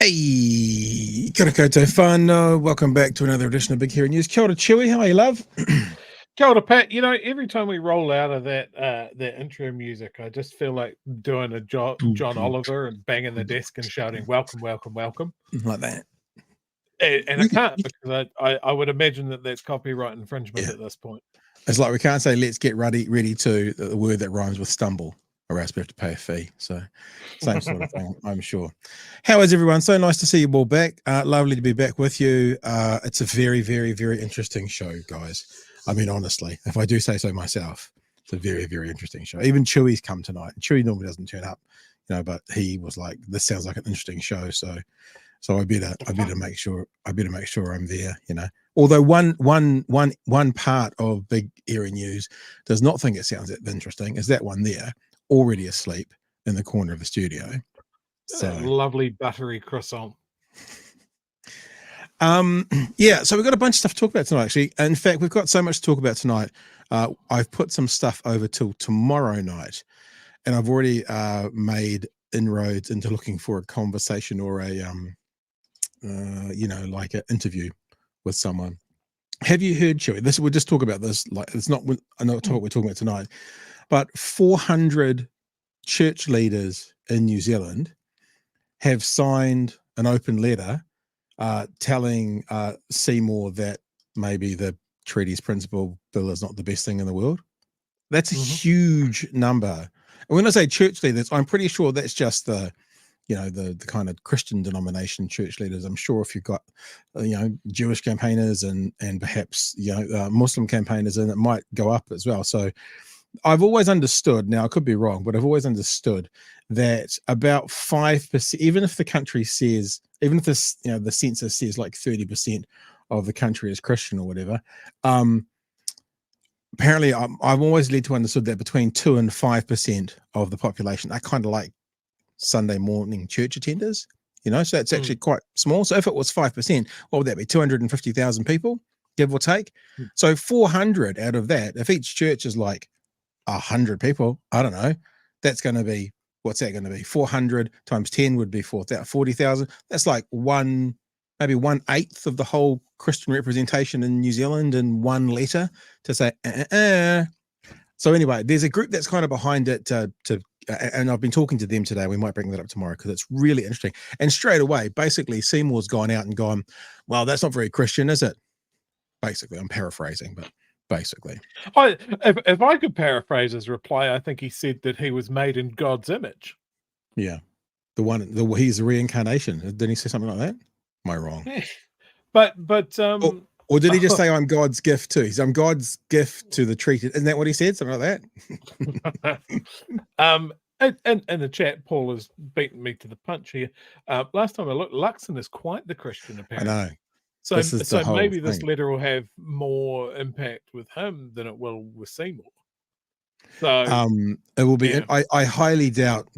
Hey, kia ora koutou whānau. Welcome back to another edition of Big Hero News. Kia ora, Chewy. How are you, love? Kia ora, Pat. You know, every time we roll out of that intro music, I just feel like doing a John Oliver and banging the desk and shouting, "Welcome, welcome, welcome!" Like that. And I can't because I would imagine that that's copyright infringement at this point. It's like we can't say "let's get ready to" the word that rhymes with stumble, or else we have to pay a fee. So same sort of thing, I'm sure. How is everyone? So nice to see you all back. Lovely to be back with you. It's a very, very, very interesting show, guys. I mean, honestly, if I do say so myself, it's a very, very interesting show. Even Chewy's come tonight. And Chewy normally doesn't turn up, but he was like, "This sounds like an interesting show." So I better make sure I'm there. Although one part of Big Hero News does not think it sounds that interesting is that one there, already asleep in the corner of the studio. So lovely buttery croissant. So we've got a bunch of stuff to talk about tonight, actually. In fact, we've got so much to talk about tonight. I've put some stuff over till tomorrow night, and I've already made inroads into looking for a conversation or a like an interview with someone. Have you heard, Chewy? We'll just talk about this. Like, it's not another topic we're talking about tonight, but 400 church leaders in New Zealand have signed an open letter telling Seymour that maybe the treaty's principle bill is not the best thing in the world. That's a huge number. And when I say church leaders, I'm pretty sure that's just the kind of Christian denomination church leaders. I'm sure if you've got, Jewish campaigners and perhaps, Muslim campaigners, and it might go up as well. So I've always understood, now I could be wrong, but I've always understood that about 5%, even if the country says, even if this, the census says like 30% of the country is Christian or whatever, apparently I've always led to understood that between 2 and 5% of the population are kind of like Sunday morning church attenders, so that's actually quite small. So if it was 5%, what would that be? 250,000 people, give or take. So 400 out of that, if each church is like 100 people, I don't know, that's going to be, what's that going to be? 400 times 10 would be 40,000. That's like maybe 1/8 of the whole Christian representation in New Zealand in one letter to say, So anyway, there's a group that's kind of behind it and I've been talking to them today. We might bring that up tomorrow because it's really interesting. And straight away, basically, Seymour's gone out and gone, well, that's not very Christian, is it? Basically, I'm paraphrasing, but basically. If I could paraphrase his reply, I think he said that he was made in God's image. Yeah. He's a reincarnation. Didn't he say something like that? Am I wrong? But or did he just say I'm God's gift too? I'm God's gift to the treated. Isn't that what he said? Something like that. In the chat, Paul has beaten me to the punch here. Last time I looked, Luxon is quite the Christian, apparently. I know. So maybe this letter will have more impact with him than it will with Seymour. So it will be. Yeah. I highly doubt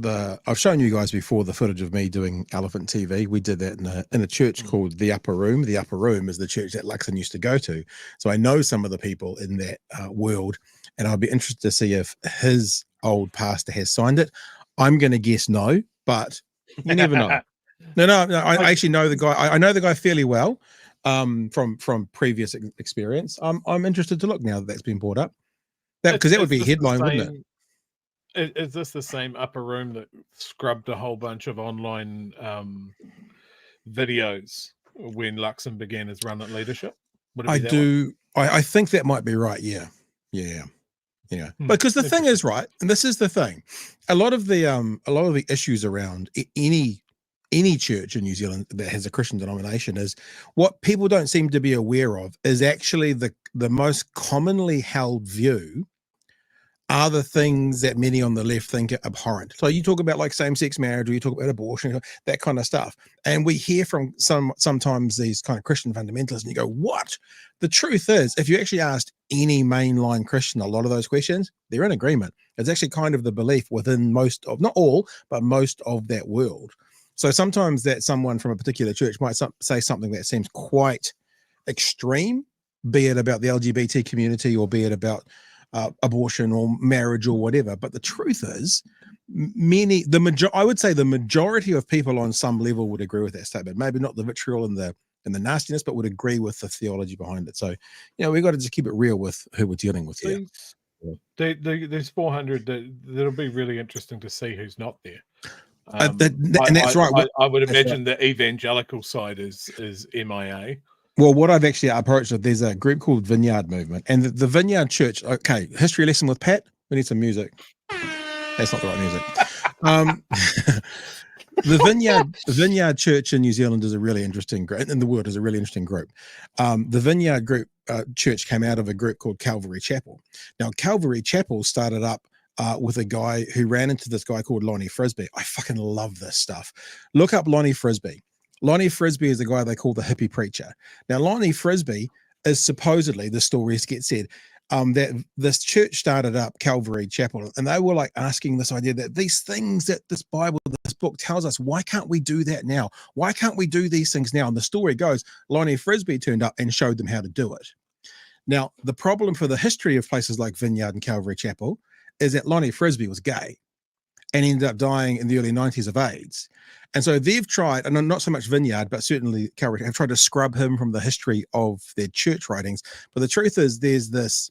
I've shown you guys before the footage of me doing Elephant TV. We did that in a church called the Upper Room. The Upper Room is the church that Luxon used to go to. So I know some of the people in that world, and I'll be interested to see if his old pastor has signed it. I'm going to guess no, but you never know. No. I actually know the guy. I know the guy fairly well from previous experience. I'm interested to look now that that's been brought up. Because that would be a headline, wouldn't it? Is this the same Upper Room that scrubbed a whole bunch of online videos when Luxon began his run at leadership? I do. I think that might be right. Yeah. Because the thing is, right, and this is the thing, a lot of the issues around any church in New Zealand that has a Christian denomination is what people don't seem to be aware of is actually the most commonly held view are the things that many on the left think are abhorrent. So you talk about like same-sex marriage, or you talk about abortion, that kind of stuff. And we hear from sometimes these kind of Christian fundamentalists, and you go, what? The truth is, if you actually asked any mainline Christian a lot of those questions, they're in agreement. It's actually kind of the belief within most of, not all, but most of that world. So sometimes that someone from a particular church might say something that seems quite extreme, be it about the LGBT community or be it about abortion or marriage or whatever. But the truth is, I would say the majority of people on some level would agree with that statement. Maybe not the vitriol and the nastiness, but would agree with the theology behind it. So, we've got to just keep it real with who we're dealing with here. There's 400 that'll be really interesting to see who's not there. And that's right. I would imagine the evangelical side is MIA. Well, what I've actually approached, there's a group called Vineyard Movement, and the Vineyard Church. Okay, history lesson with Pat. We need some music. That's not the right music. The Vineyard Church in New Zealand is a really interesting group, in the world is a really interesting group. The Vineyard group church came out of a group called Calvary Chapel. Now, Calvary Chapel started up with a guy who ran into this guy called Lonnie Frisbee. I fucking love this stuff. Look up Lonnie Frisbee. Lonnie Frisbee is the guy they call the hippie preacher. Now, Lonnie Frisbee is supposedly, the stories get said, that this church started up, Calvary Chapel, and they were like asking this idea that these things that this Bible, this book tells us, why can't we do that now? Why can't we do these things now? And the story goes, Lonnie Frisbee turned up and showed them how to do it. Now, the problem for the history of places like Vineyard and Calvary Chapel is that Lonnie Frisbee was gay and ended up dying in the early 90s of AIDS. And so they've tried, and not so much Vineyard, but certainly Calvary, have tried to scrub him from the history of their church writings. But the truth is there's this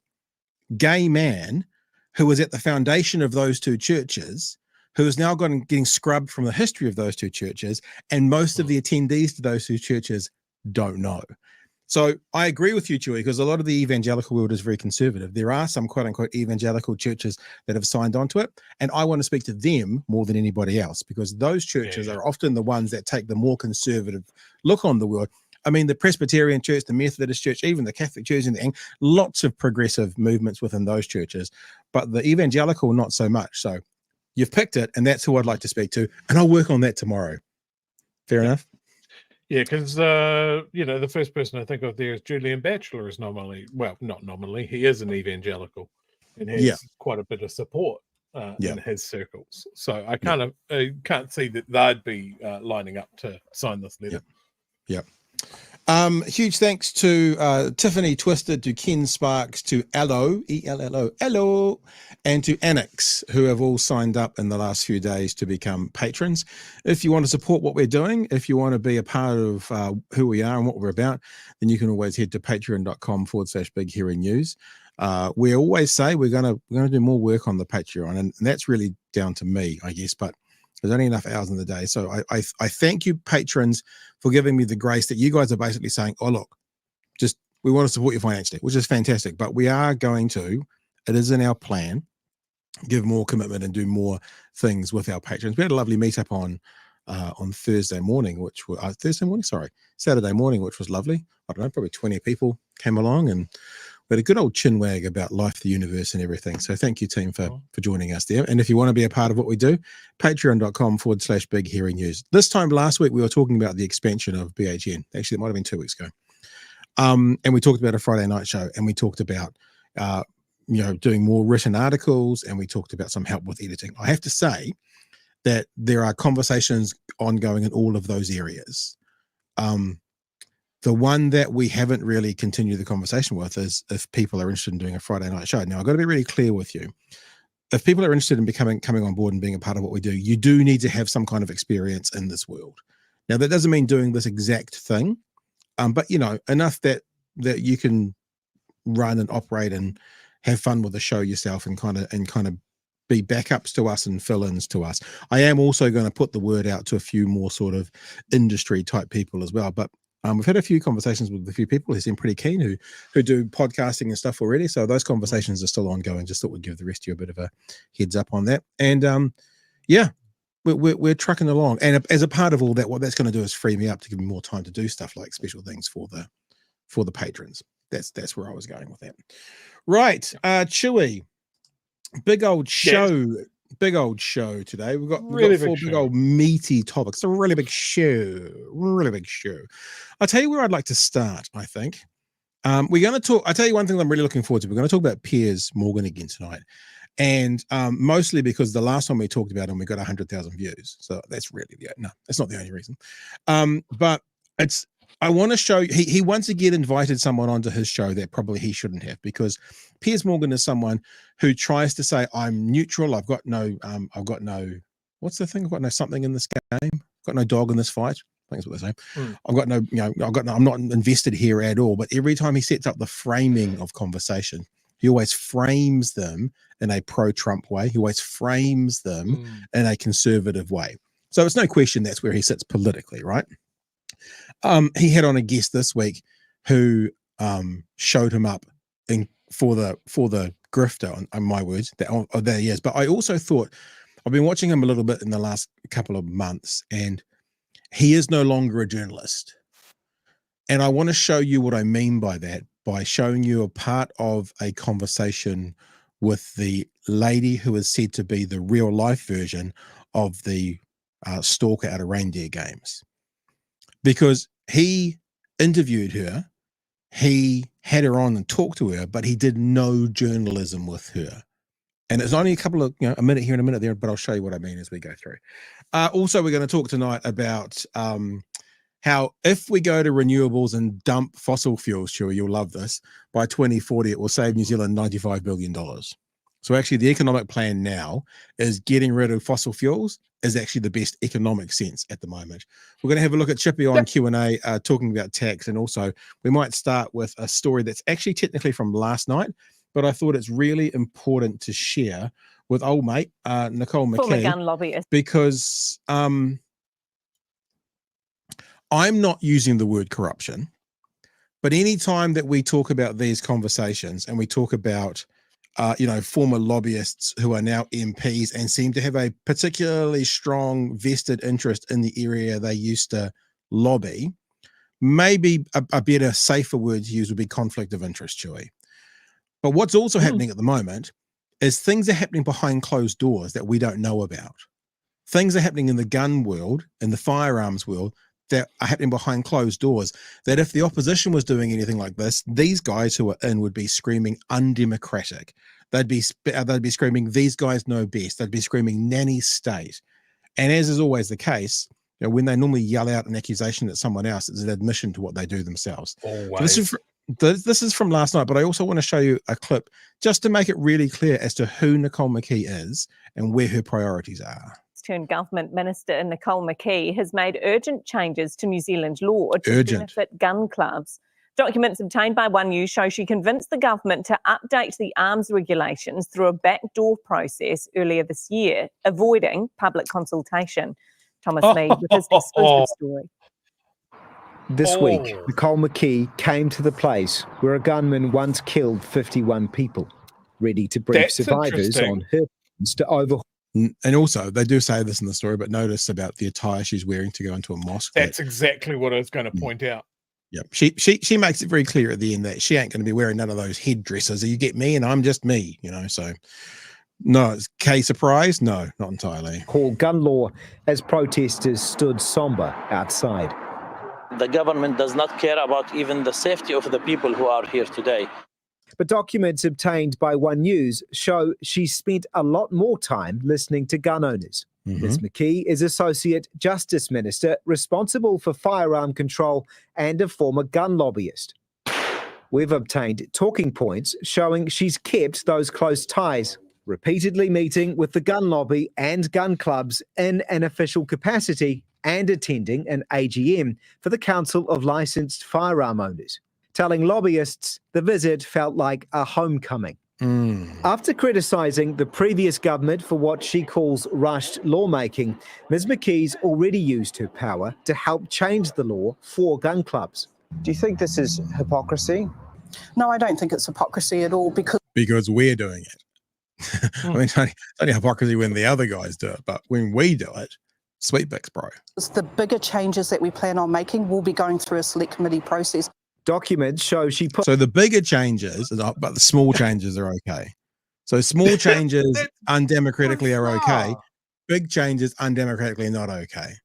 gay man who was at the foundation of those two churches, who is now getting scrubbed from the history of those two churches, and most of the attendees to those two churches don't know. So I agree with you, Chewy, because a lot of the evangelical world is very conservative. There are some quote-unquote evangelical churches that have signed on to it, and I want to speak to them more than anybody else, because those churches are often the ones that take the more conservative look on the world. I mean, the Presbyterian Church, the Methodist Church, even the Catholic Church, and lots of progressive movements within those churches, but the evangelical, not so much. So you've picked it, and that's who I'd like to speak to, and I'll work on that tomorrow. Fair enough? Yeah, because the first person I think of there is Julian Batchelor is not nominally, he is an evangelical and has quite a bit of support in his circles. So I kind of can't see that they'd be lining up to sign this letter. Yeah. Huge thanks to Tiffany Twisted, to Ken Sparks, to Allo, Allo, and to Annex, who have all signed up in the last few days to become patrons. If you want to support what we're doing, if you want to be a part of who we are and what we're about, then you can always head to patreon.com/Big Hairy News. We always say we're gonna do more work on the Patreon, and that's really down to me, I guess, but there's only enough hours in the day. So I thank you, patrons, for giving me the grace that you guys are basically saying, oh, look, just we want to support you financially, which is fantastic. But we are going to, it is in our plan, give more commitment and do more things with our patrons. We had a lovely meetup on Saturday morning, which was lovely. I don't know, probably 20 people came along, and we had a good old chinwag about life, the universe, and everything. So thank you, team, for joining us there. And if you want to be a part of what we do, patreon.com/Big Hairy News. This time last week, we were talking about the expansion of BHN. Actually, it might have been 2 weeks ago. And we talked about a Friday night show, and we talked about, doing more written articles, and we talked about some help with editing. I have to say that there are conversations ongoing in all of those areas. The one that we haven't really continued the conversation with is if people are interested in doing a Friday night show. Now, I've got to be really clear with you. If people are interested in coming on board and being a part of what we do, you do need to have some kind of experience in this world. Now, that doesn't mean doing this exact thing, but enough that you can run and operate and have fun with the show yourself and kind of be backups to us and fill-ins to us. I am also going to put the word out to a few more sort of industry type people as well, but we've had a few conversations with a few people who seem pretty keen, who do podcasting and stuff already. So those conversations are still ongoing. Just thought we'd give the rest of you a bit of a heads up on that. And we're trucking along. And as a part of all that, what that's going to do is free me up to give me more time to do stuff like special things for the patrons. That's where I was going with that. Right, Chewy, big old show. Yes. Big old show today. We've got four big old meaty topics. It's a really big show. I'll tell you where I'd like to start, I think. We're going to talk. I'll tell you one thing I'm really looking forward to. We're going to talk about Piers Morgan again tonight. And mostly because the last time we talked about him, we got 100,000 views. So that's really that's not the only reason. But I want to show he once again invited someone onto his show that probably he shouldn't have, because Piers Morgan is someone who tries to say, I'm neutral. I've got no, what's the thing? I've got no something in this game. I've got no dog in this fight. I think that's what they say. I've got no, I'm not invested here at all. But every time he sets up the framing of conversation, he always frames them in a pro-Trump way. He always frames them in a conservative way. So it's no question that's where he sits politically, right? He had on a guest this week who showed him up for the grifter, on my words, that he is. But I also thought, I've been watching him a little bit in the last couple of months, and he is no longer a journalist. And I want to show you what I mean by that, by showing you a part of a conversation with the lady who is said to be the real life version of the stalker out of Reindeer Games. Because he interviewed her, he had her on and talked to her, but he did no journalism with her. And it's only a couple of, a minute here and a minute there, but I'll show you what I mean as we go through. Also, we're going to talk tonight about how if we go to renewables and dump fossil fuels, Chewy, you'll love this, by 2040, it will save New Zealand $95 billion. So actually the economic plan now is getting rid of fossil fuels is actually the best economic sense at the moment. We're going to have a look at Chippy on Q&A talking about tax, and also we might start with a story that's actually technically from last night, but I thought it's really important to share with old mate Nicole McKee, former gun lobbyist, because I'm not using the word corruption, but anytime that we talk about these conversations and we talk about former lobbyists who are now MPs and seem to have a particularly strong vested interest in the area they used to lobby, maybe a better, safer word to use would be conflict of interest, Chewy. But what's also happening at the moment is things are happening behind closed doors that we don't know about. Things are happening in the gun world, in the firearms world, that are happening behind closed doors, that if the opposition was doing anything like this, these guys who are in would be screaming undemocratic. They'd be screaming, these guys know best. They'd be screaming nanny state. And as is always the case, when they normally yell out an accusation at someone else, it's an admission to what they do themselves. Always. So this is from last night, but I also want to show you a clip just to make it really clear as to who Nicole McKee is and where her priorities are. Turned Government Minister Nicole McKee has made urgent changes to New Zealand law to benefit gun clubs. Documents obtained by One News show she convinced the government to update the arms regulations through a backdoor process earlier this year, avoiding public consultation. Thomas Mead with his exclusive story. This week, Nicole McKee came to the place where a gunman once killed 51 people, ready to brief survivors on her plans to overhaul. And also, they do say this in the story, but notice about the attire she's wearing to go into a mosque. That's exactly what I was going to point out. Yeah, she makes it very clear at the end that she ain't going to be wearing none of those headdresses. You get me, and I'm just me, So, no, is Kay surprised? No, not entirely. Called gun law as protesters stood somber outside. The government does not care about even the safety of the people who are here today. But documents obtained by One News show she spent a lot more time listening to gun owners. Ms. McKee is Associate Justice Minister responsible for firearm control and a former gun lobbyist. We've obtained talking points showing she's kept those close ties, repeatedly meeting with the gun lobby and gun clubs in an official capacity and attending an AGM for the Council of Licensed Firearm Owners, telling lobbyists the visit felt like a homecoming. After criticising the previous government for what she calls rushed lawmaking, Ms. McKee's already used her power to help change the law for gun clubs. Do you think this is hypocrisy? No, I don't think it's hypocrisy at all, because we're doing it. I mean, it's only hypocrisy when the other guys do it, but when we do it, sweet bix, bro. The bigger changes that we plan on making will be going through a select committee process. Documents show she put... So the bigger changes, but the small changes are okay. So small changes undemocratically are okay. Big changes undemocratically not okay.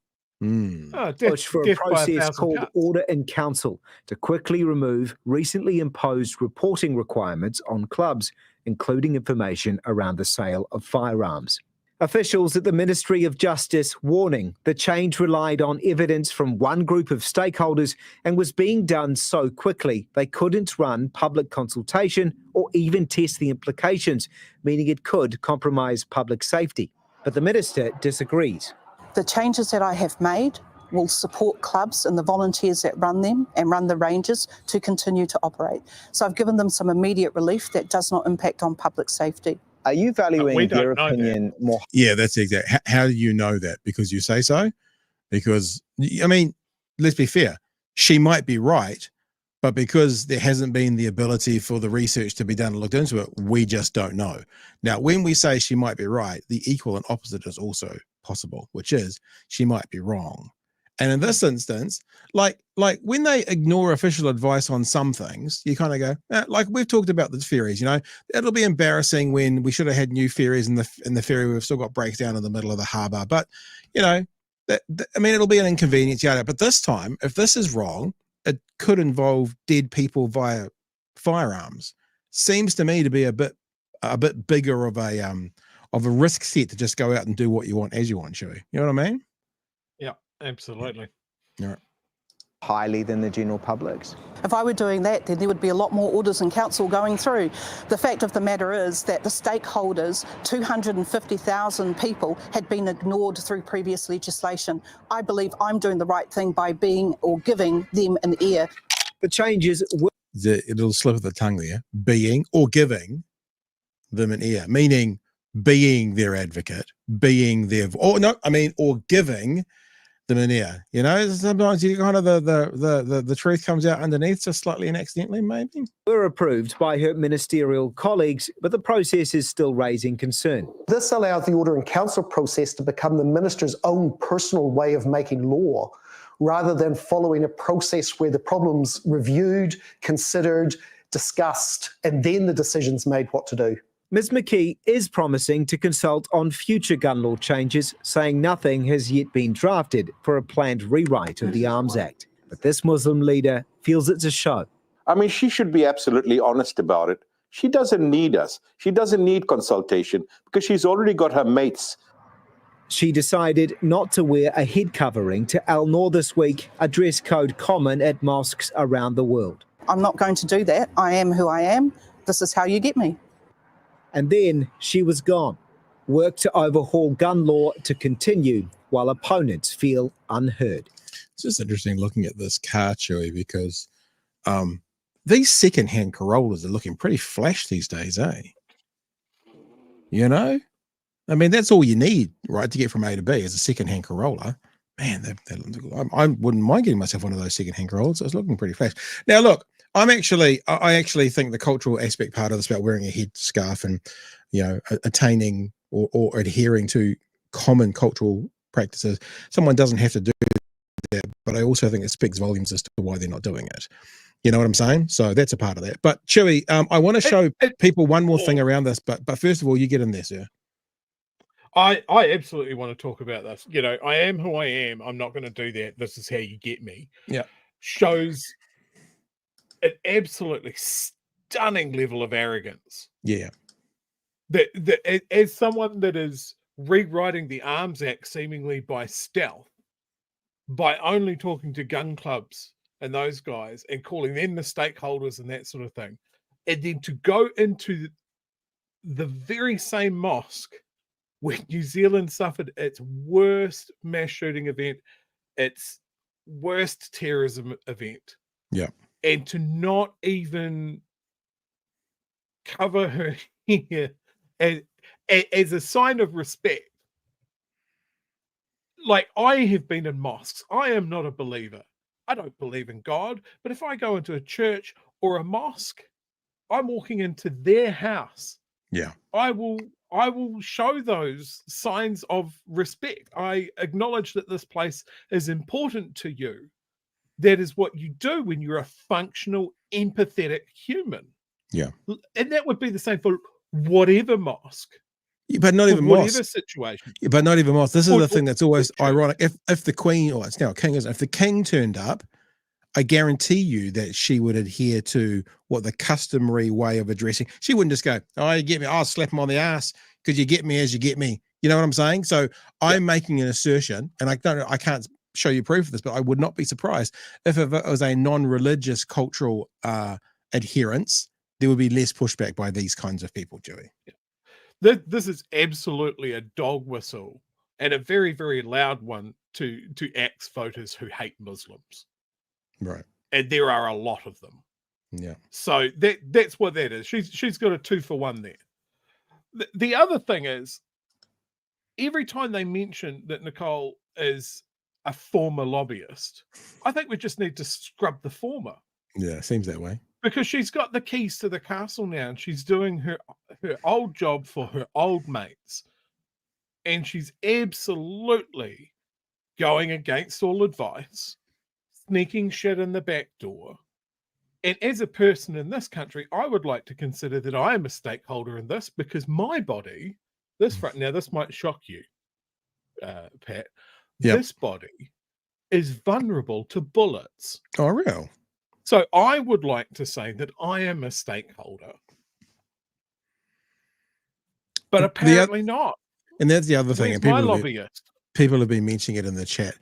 Push for a process called Order in Council to quickly remove recently imposed reporting requirements on clubs, including information around the sale of firearms. Officials at the Ministry of Justice warning the change relied on evidence from one group of stakeholders and was being done so quickly they couldn't run public consultation or even test the implications, meaning it could compromise public safety. But the minister disagrees. The changes that I have made will support clubs and the volunteers that run them and run the ranges to continue to operate. So I've given them some immediate relief that does not impact on public safety. Are you valuing their opinion more? Yeah, that's exactly. How do you know that? Because you say so? Because, I mean, let's be fair. She might be right, but because there hasn't been the ability for the research to be done and looked into it, we just don't know. Now, when we say she might be right, the equal and opposite is also possible, which is she might be wrong. And in this instance, like when they ignore official advice on some things, you kind of go, like we've talked about the ferries, you know, it'll be embarrassing when we should have had new ferries in the ferry. We've still got breakdown in the middle of the harbour, but you know, I mean, it'll be an inconvenience, yada. But this time, if this is wrong, it could involve dead people via firearms. Seems to me to be a bit bigger of a risk set to just go out and do what you want as you want, Chewy. You know what I mean? Yeah, absolutely. Yeah. Highly than the general public's. If I were doing that, then there would be a lot more orders in council going through. The fact of the matter is that the stakeholders, 250,000 people, had been ignored through previous legislation. I believe I'm doing the right thing by being or giving them an ear. The changes it'll slip of the tongue there, being or giving them an ear, meaning being their advocate, being their, or giving them an ear. You know, sometimes you kind of the truth comes out underneath just slightly and accidentally, maybe. were approved by her ministerial colleagues, but the process is still raising concern. This allows the Order in Council process to become the minister's own personal way of making law, rather than following a process where the problem's reviewed, considered, discussed, and then the decision's made what to do. Ms McKee is promising to consult on future gun law changes, saying nothing has yet been drafted for a planned rewrite of the Arms Act. But this Muslim leader feels it's a show. I mean, she should be absolutely honest about it. She doesn't need us. She doesn't need consultation because she's already got her mates. She decided not to wear a head covering to Al Noor this week, a dress code common at mosques around the world. I'm not going to do that. I am who I am. This is how you get me. And then she was gone. Work to overhaul gun law to continue while opponents feel unheard. It's just interesting looking at this car, Chewy, because these second-hand Corollas are looking pretty flash these days, eh? You know? I mean, that's all you need, right, to get from A to B is a second-hand Corolla. Man, I wouldn't mind getting myself one of those second-hand Corollas. It's looking pretty flash. Now, look, I actually think the cultural aspect part of this about wearing a headscarf and, you know, attaining or adhering to common cultural practices, someone doesn't have to do that, but I also think it speaks volumes as to why they're not doing it. You know what I'm saying? So that's a part of that. But Chewy, I want to show people one more thing around this, but first of all, you get in there, sir. I absolutely want to talk about this. You know, I am who I am. I'm not going to do that. This is how you get me. Yeah. Shows an absolutely stunning level of arrogance. Yeah. That as someone that is rewriting the Arms Act seemingly by stealth, by only talking to gun clubs and those guys and calling them the stakeholders and that sort of thing, and then to go into the very same mosque where New Zealand suffered its worst mass shooting event, its worst terrorism event. Yeah. And to not even cover her hair as a sign of respect. Like, I have been in mosques. I am not a believer. I don't believe in God. But if I go into a church or a mosque, I'm walking into their house. Yeah. I will show those signs of respect. I acknowledge that this place is important to you. That is what you do when you're a functional, empathetic human. Yeah. And that would be the same for whatever mosque. Yeah, but not even whatever mosque. situation. Yeah, but not even mosque. This is the thing that's always ironic. If the Queen, or it's now a king, isn't it? If the king turned up, I guarantee you that she would adhere to what the customary way of addressing. She wouldn't just go, "Oh, you get me. I'll slap him on the ass because you get me as you get me." You know what I'm saying? So I'm making an assertion, and I can't show you proof of this, but I would not be surprised if it was a non-religious cultural adherence, there would be less pushback by these kinds of people, Joey. This is absolutely a dog whistle, and a very, very loud one to axe voters who hate Muslims. Right. And there are a lot of them. Yeah. So that's what that is. She's got a 2-for-1 there. The other thing is, every time they mention that Nicole is a former lobbyist, I think we just need to scrub the former. Yeah, seems that way. Because she's got the keys to the castle now, and she's doing her old job for her old mates. And she's absolutely going against all advice, sneaking shit in the back door. And as a person in this country, I would like to consider that I am a stakeholder in this, because my body, now this might shock you, Pat, this body is vulnerable to bullets. Oh, real? So I would like to say that I am a stakeholder. But apparently not. And that's the other thing. Where's my lobbyist? People have been mentioning it in the chat.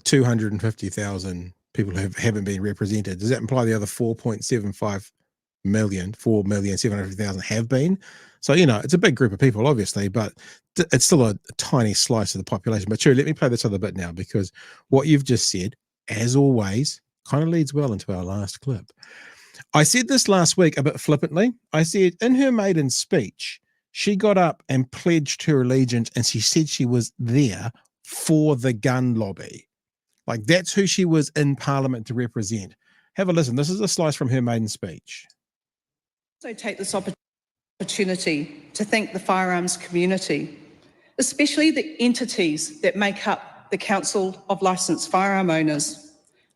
250,000 people haven't been represented. Does that imply the other 4.75 million, 4,750,000 have been? So, it's a big group of people, obviously, but it's still a tiny slice of the population. But sure, let me play this other bit now, because what you've just said, as always, kind of leads well into our last clip. I said this last week a bit flippantly. I said in her maiden speech, she got up and pledged her allegiance, and she said she was there for the gun lobby. Like, that's who she was in Parliament to represent. Have a listen. This is a slice from her maiden speech. So take this opportunity to thank the firearms community, especially the entities that make up the Council of Licensed Firearm Owners,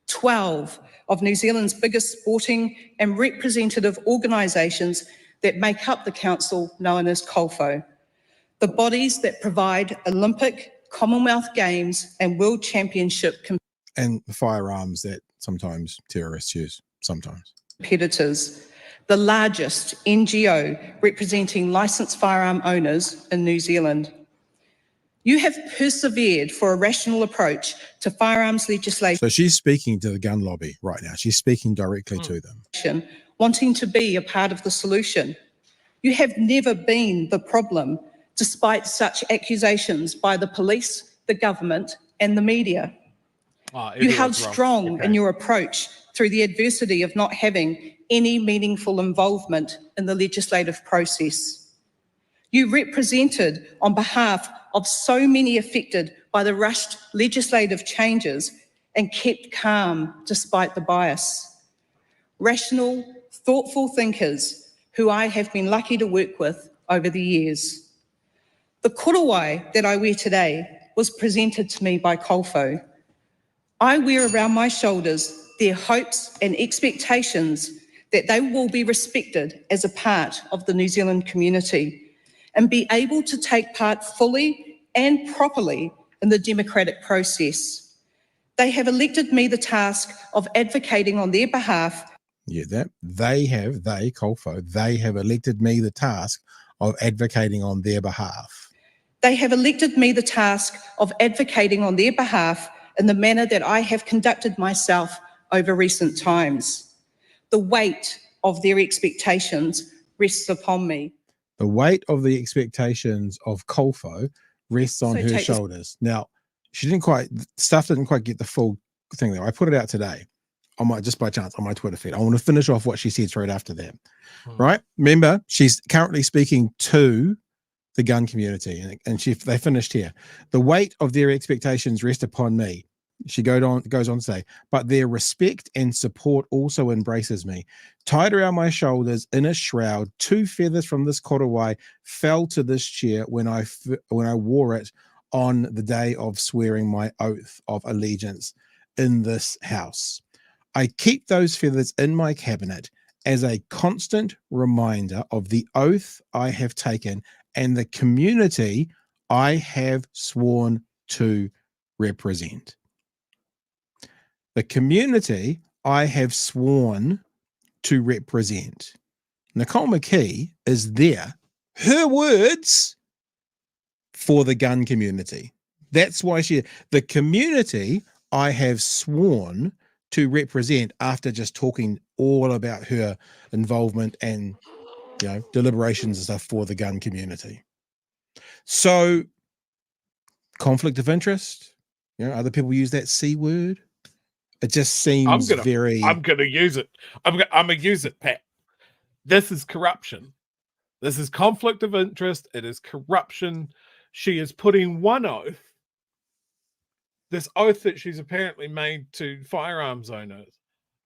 12 of New Zealand's biggest sporting and representative organisations that make up the council known as COLFO, the bodies that provide Olympic, Commonwealth Games and World Championship and the firearms that sometimes terrorists use, sometimes. Competitors, the largest NGO representing licensed firearm owners in New Zealand. You have persevered for a rational approach to firearms legislation. So she's speaking to the gun lobby right now. She's speaking directly to them. Wanting to be a part of the solution. You have never been the problem, despite such accusations by the police, the government, and the media. You held strong in your approach through the adversity of not having any meaningful involvement in the legislative process. You represented on behalf of so many affected by the rushed legislative changes and kept calm despite the bias. Rational, thoughtful thinkers who I have been lucky to work with over the years. The korowai that I wear today was presented to me by COLFO. I wear around my shoulders their hopes and expectations that they will be respected as a part of the New Zealand community and be able to take part fully and properly in the democratic process. They have elected me the task of advocating on their behalf. Yeah, COLFO, they have elected me the task of advocating on their behalf. They have elected me the task of advocating on their behalf in the manner that I have conducted myself over recent times. The weight of their expectations rests upon me. The weight of the expectations of COLFO rests on her shoulders. Now, didn't quite get the full thing there. I put it out today. Just by chance on my Twitter feed. I want to finish off what she said straight after that. Right? Remember, she's currently speaking to the gun community, and they finished here. The weight of their expectations rest upon me. She goes on to say, but their respect and support also embraces me. Tied around my shoulders in a shroud, 2 feathers from this korowai fell to this chair when I wore it on the day of swearing my oath of allegiance in this house. I keep those feathers in my cabinet as a constant reminder of the oath I have taken and the community I have sworn to represent. The community I have sworn to represent. Nicole McKee is there. Her words for the gun community. That's why the community I have sworn to represent after just talking all about her involvement and, deliberations and stuff for the gun community. So conflict of interest, other people use that C word. It just seems I'm going to use it. I'm going to use it, Pat. This is corruption. This is conflict of interest. It is corruption. She is putting one oath, this oath that she's apparently made to firearms owners,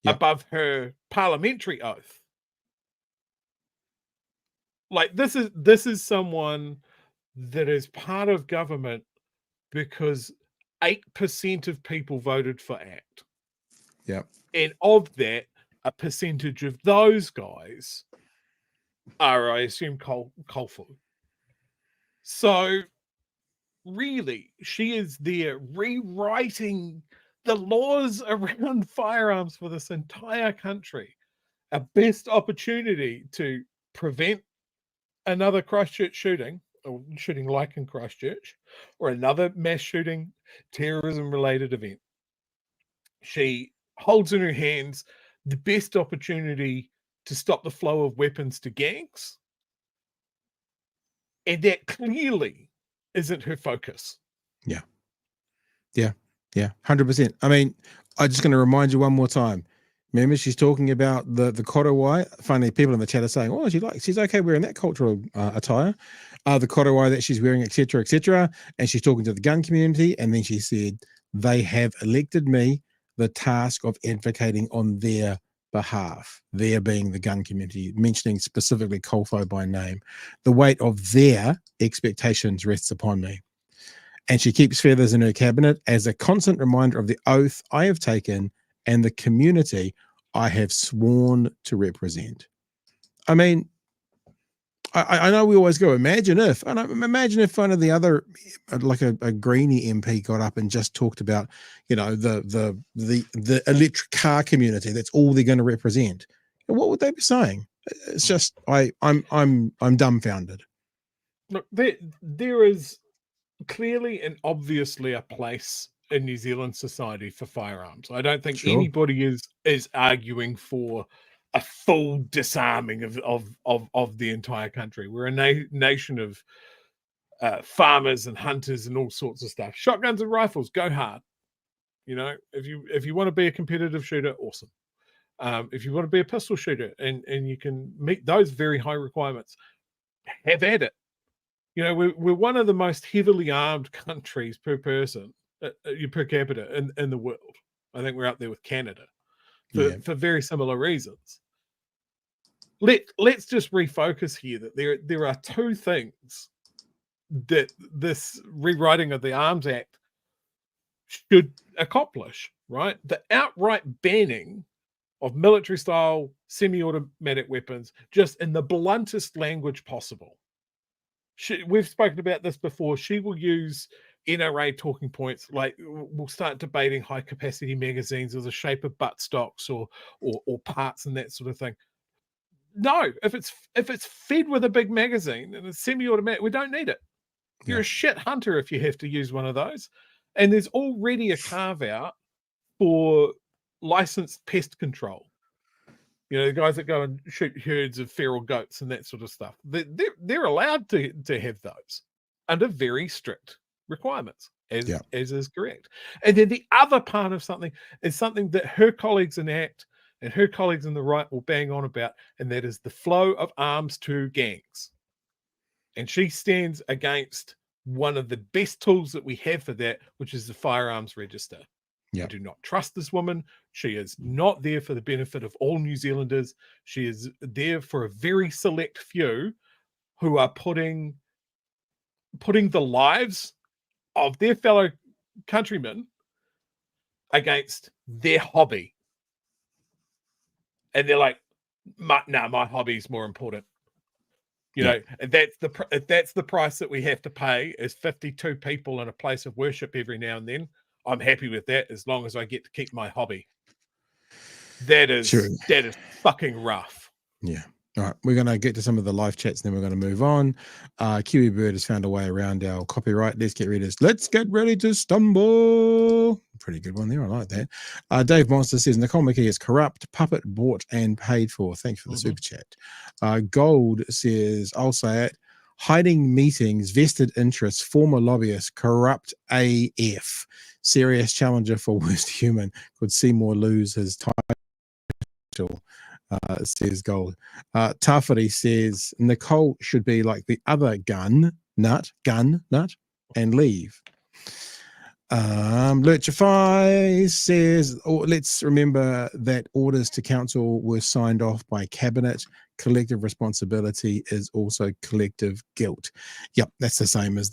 above her parliamentary oath. Like, this is someone that is part of government because 8% of people voted for ACT. Yeah. And of that, a percentage of those guys are, I assume, Kolfu. So really, she is there rewriting the laws around firearms for this entire country. A best opportunity to prevent another Christchurch shooting, or shooting like in Christchurch, or another mass shooting, terrorism-related event. She holds in her hands the best opportunity to stop the flow of weapons to gangs. And that clearly isn't her focus. Yeah. 100%. I mean, I'm just going to remind you one more time. Remember, she's talking about the korowai. Funny, people in the chat are saying, "Oh, she's okay wearing that cultural attire, the korowai that she's wearing, etc., etc." And she's talking to the gun community, and then she said, "They have elected me the task of advocating on their behalf." There being the gun community, mentioning specifically Kolfo by name. The weight of their expectations rests upon me. And she keeps feathers in her cabinet as a constant reminder of the oath I have taken and the community I have sworn to represent. I mean, I know we always go, imagine if one of the other, like a Greenie MP got up and just talked about, the electric car community. That's all they're going to represent. What would they be saying? It's just, I'm dumbfounded. Look, there is clearly and obviously a place in New Zealand society for firearms. I don't think anybody is arguing for a full disarming of the entire country. We're a nation of farmers and hunters and all sorts of stuff. Shotguns and rifles, go hard. If you want to be a competitive shooter, awesome. If you want to be a pistol shooter and you can meet those very high requirements, have at it. We're one of the most heavily armed countries per person, per capita in the world. I think we're up there with Canada for very similar reasons. Let's just refocus here that there are two things that this rewriting of the Arms Act should accomplish, right? The outright banning of military-style semi-automatic weapons, just in the bluntest language possible. We've spoken about this before. She will use NRA talking points like we'll start debating high-capacity magazines or the shape of buttstocks or parts and that sort of thing. No, if it's fed with a big magazine and it's semi-automatic, we don't need it. You're a shit hunter if you have to use one of those. And there's already a carve-out for licensed pest control. The guys that go and shoot herds of feral goats and that sort of stuff. They're allowed to have those under very strict requirements, as is correct. And then the other part of something is something that her colleagues in ACT and her colleagues in the right will bang on about, and that is the flow of arms to gangs. And she stands against one of the best tools that we have for that, which is the firearms register. I do not trust this woman. She is not there for the benefit of all New Zealanders. She is there for a very select few who are putting the lives of their fellow countrymen against their hobby. And they're like, my hobby is more important. And that's the price that we have to pay is 52 people in a place of worship every now and then. I'm happy with that as long as I get to keep my hobby. That is fucking rough. Yeah. All right, we're going to get to some of the live chats, and then we're going to move on. Kiwi Bird has found a way around our copyright. Let's get ready to stumble. Pretty good one there. I like that. Dave Monster says, Nicole McKee is corrupt, puppet, bought, and paid for. Thanks for the super chat. Gold says, I'll say it, hiding meetings, vested interests, former lobbyist, corrupt AF. Serious challenger for worst human. Could Seymour lose his title? Says Gold. Tafari says Nicole should be like the other gun nut, and leave. Lurchify says, let's remember that orders to council were signed off by cabinet. Collective responsibility is also collective guilt. Yep, that's the same as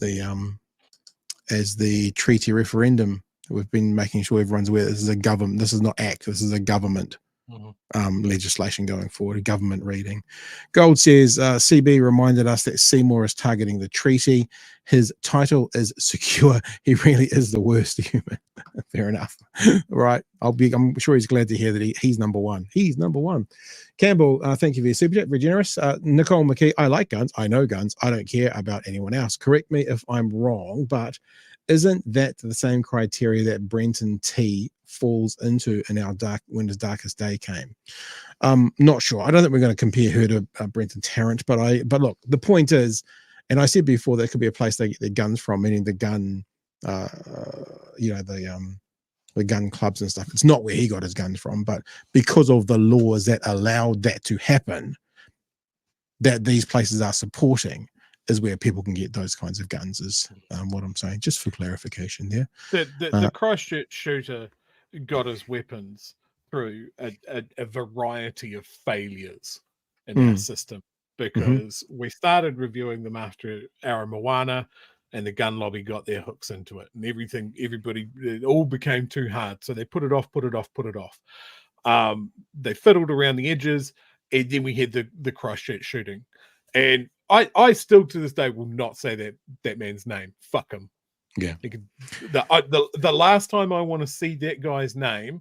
the treaty referendum. We've been making sure everyone's aware this is a government. This is not act. This is a government legislation going forward, a government reading. Gold says CB reminded us that Seymour is targeting the treaty. His title is secure. He really is the worst human. Fair enough. Right. I'm sure he's glad to hear that he's number one. He's number one. Campbell, thank you for your super chat. Very generous. Nicole McKee, I like guns. I know guns. I don't care about anyone else. Correct me if I'm wrong, but isn't that the same criteria that Brenton T falls into in our when his darkest day came? Not sure. I don't think we're going to compare her to Brenton Tarrant, but look, the point is, and I said before, that could be a place they get their guns from, meaning the gun, the gun clubs and stuff. It's not where he got his guns from, but because of the laws that allowed that to happen, that these places are supporting, is where people can get those kinds of guns, is what I'm saying, just for clarification there. The Christchurch shooter got his weapons through a variety of failures in our system, because we started reviewing them after Ara Moana, and the gun lobby got their hooks into it, and it all became too hard. So they put it off. They fiddled around the edges, and then we had the Christchurch shooting. And I still to this day will not say that man's name. Fuck him. Yeah. The last time I want to see that guy's name,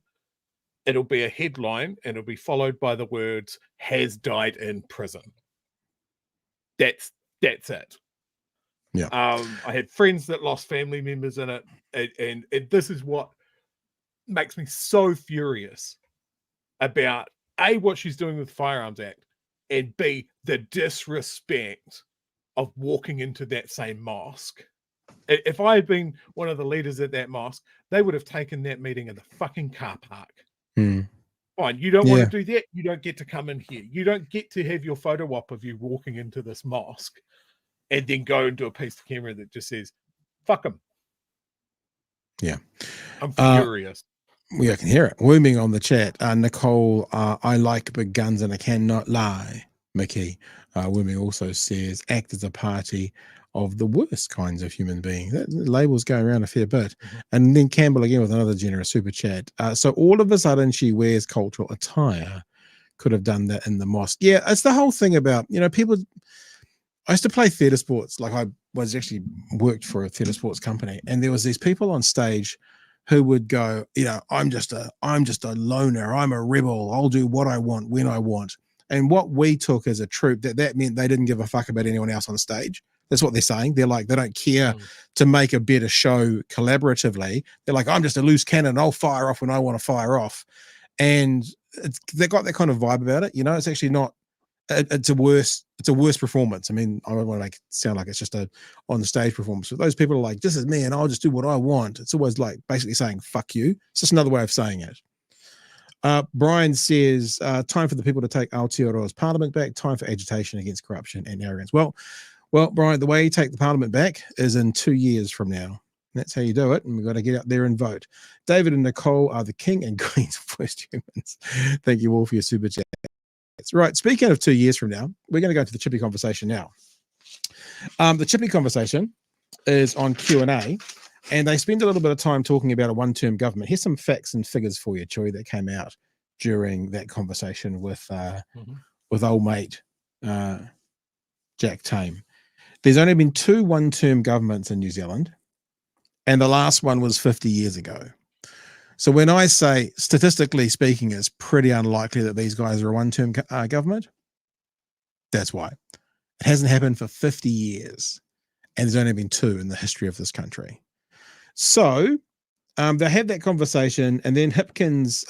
it'll be a headline, and it'll be followed by the words "has died in prison." That's it. Yeah. I had friends that lost family members in it, and this is what makes me so furious about A, what she's doing with the Firearms Act, and B, the disrespect of walking into that same mosque. If I had been one of the leaders at that mosque, they would have taken that meeting in the fucking car park. Fine, you don't want to do that, you don't get to come in here. You don't get to have your photo op of you walking into this mosque and then go into a piece of camera that just says, fuck them. Yeah. I'm furious. I can hear it. Wooming on the chat. Nicole, I like big guns and I cannot lie. McKee. Wooming also says, act as a party of the worst kinds of human beings. That label's going around a fair bit. And then Campbell again with another generous super chat. So all of a sudden she wears cultural attire. Could have done that in the mosque. Yeah, it's the whole thing about, people. I used to play theatre sports. Like I was actually worked for a theatre sports company, and there was these people on stage who would go, I'm just a loner. I'm a rebel. I'll do what I want when I want. And what we took as a troop, that meant they didn't give a fuck about anyone else on stage. That's what they're saying. They're like, they don't care to make a better show collaboratively. They're like, I'm just a loose cannon. I'll fire off when I want to fire off. And they got that kind of vibe about it. It's actually not. It's a worse performance. I mean, I don't want to make it sound like it's just a on stage performance. But those people are like, this is me and I'll just do what I want. It's always like basically saying fuck you. It's just another way of saying it. Brian says, time for the people to take Aotearoa's parliament back. Time for agitation against corruption and arrogance. Well, Brian, the way you take the parliament back is in 2 years from now. That's how you do it. And we've got to get out there and vote. David and Nicole are the king and queens of worst humans. Thank you all for your super chat. Right. Speaking of 2 years from now, we're going to go to the Chippy conversation now. The Chippy conversation is on Q&A, and they spend a little bit of time talking about a one-term government. Here's some facts and figures for you, Chewy, that came out during that conversation with old mate Jack Tame. There's only been 2 one-term governments in New Zealand, and the last one was 50 years ago. So when I say, statistically speaking, it's pretty unlikely that these guys are a one-term government, That's why. It hasn't happened for 50 years, and there's only been 2 in the history of this country. So they have that conversation, and then Hipkins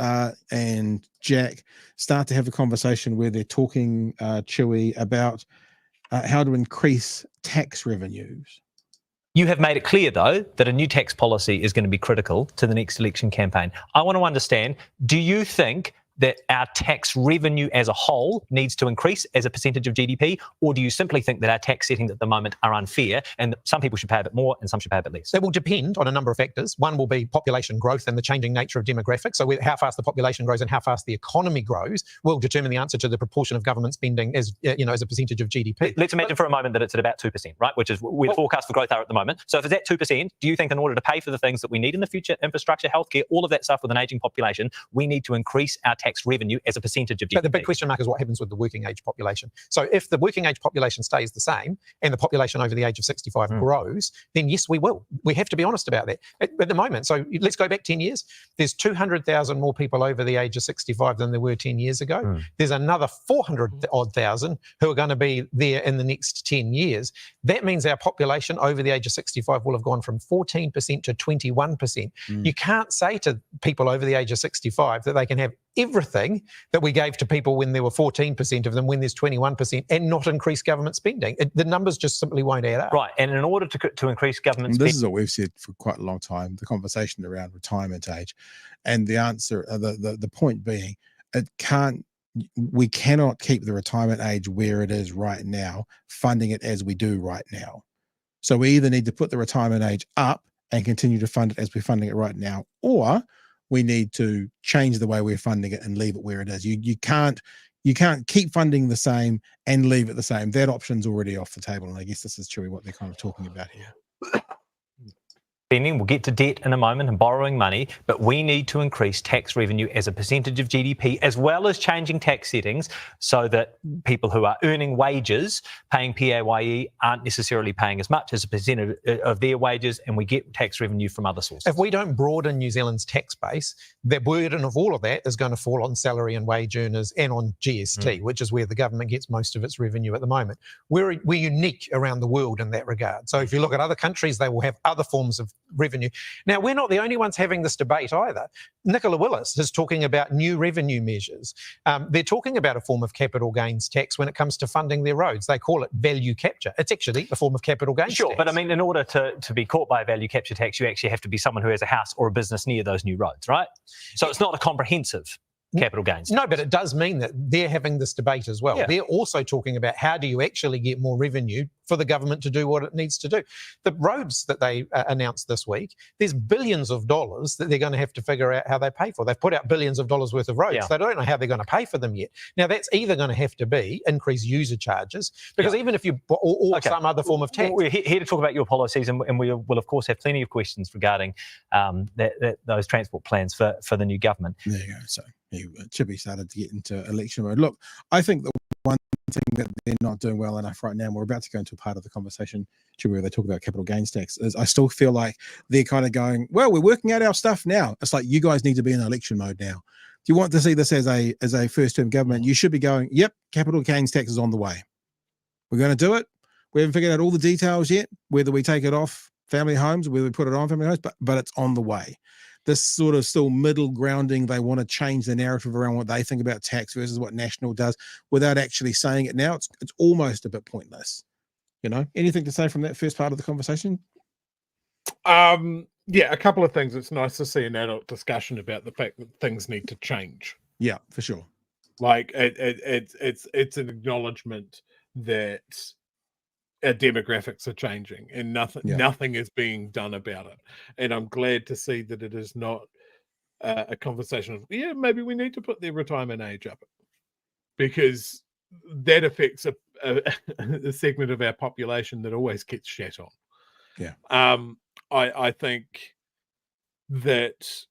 and Jack start to have a conversation where they're talking, Chewy, about how to increase tax revenues. You have made it clear, though, that a new tax policy is going to be critical to the next election campaign. I want to understand, do you think that our tax revenue as a whole needs to increase as a percentage of GDP, or do you simply think that our tax settings at the moment are unfair and some people should pay a bit more and some should pay a bit less? It will depend on a number of factors. One will be population growth and the changing nature of demographics. So how fast the population grows and how fast the economy grows will determine the answer to the proportion of government spending as as a percentage of GDP. Let's imagine for a moment that it's at about 2%, right? Which is where the forecast for growth are at the moment. So if it's at 2%, do you think in order to pay for the things that we need in the future, infrastructure, healthcare, all of that stuff with an aging population, we need to increase our tax revenue as a percentage of GDP? But the big question mark is what happens with the working age population. So if the working age population stays the same and the population over the age of 65 grows, then yes, we will. We have to be honest about that. At the moment, so let's go back 10 years. There's 200,000 more people over the age of 65 than there were 10 years ago. There's another 400,000 who are going to be there in the next 10 years. That means our population over the age of 65 will have gone from 14% to 21%. You can't say to people over the age of 65 that they can have everything that we gave to people when there were 14% of them, when there's 21%, and not increase government spending. The numbers just simply won't add up. Right, and in order to increase government spending... This is what we've said for quite a long time, the conversation around retirement age, and the answer, the point being, we cannot keep the retirement age where it is right now, funding it as we do right now. So we either need to put the retirement age up and continue to fund it as we're funding it right now, or we need to change the way we're funding it and leave it where it is. You can't keep funding the same and leave it the same. That option's already off the table, and I guess this is truly what they're kind of talking about here. Spending, we'll get to debt in a moment and borrowing money, but we need to increase tax revenue as a percentage of GDP, as well as changing tax settings so that people who are earning wages, paying PAYE, aren't necessarily paying as much as a percent of their wages, and we get tax revenue from other sources. If we don't broaden New Zealand's tax base, the burden of all of that is going to fall on salary and wage earners and on GST, which is where the government gets most of its revenue at the moment. We're unique around the world in that regard. So if you look at other countries, they will have other forms of revenue. Now, we're not the only ones having this debate either. Nicola Willis is talking about new revenue measures. They're talking about a form of capital gains tax when it comes to funding their roads. They call it value capture. It's actually a form of capital gains tax. But I mean, in order to be caught by a value capture tax, you actually have to be someone who has a house or a business near those new roads, right? So it's not a comprehensive capital gains tax. No, but it does mean that they're having this debate as well. Yeah. They're also talking about how do you actually get more revenue for the government to do what it needs to do. The roads that they announced this week, there's billions of dollars that they're going to have to figure out how they pay for. They've put out billions of dollars worth of roads. Yeah. They don't know how they're going to pay for them yet. Now, that's either going to have to be increased user charges, because even if you, or some other form of tax. We're here to talk about your policies, and we will, of course, have plenty of questions regarding those transport plans for the new government. There you go. So Chippy started to get into election mode. Look, I think the one thing that they're not doing well enough right now, and we're about to go into a part of the conversation, Chippy, where they talk about capital gains tax, is I still feel like they're kind of going, well, we're working out our stuff now. It's like, you guys need to be in election mode now. If you want to see this as a first-term government, you should be going, yep, capital gains tax is on the way. We're going to do it. We haven't figured out all the details yet, whether we take it off family homes, whether we put it on family homes, but it's on the way. This sort of still middle grounding, they want to change the narrative around what they think about tax versus what National does without actually saying it now. It's almost a bit pointless. You know, anything to say from that first part of the conversation? Yeah, a couple of things. It's nice to see an adult discussion about the fact that things need to change. Yeah, for sure. Like it's an acknowledgement that our demographics are changing and nothing is being done about it. And I'm glad to see that it is not a conversation of, yeah, maybe we need to put the retirement age up, because that affects a segment of our population that always gets shat on. Yeah. I think that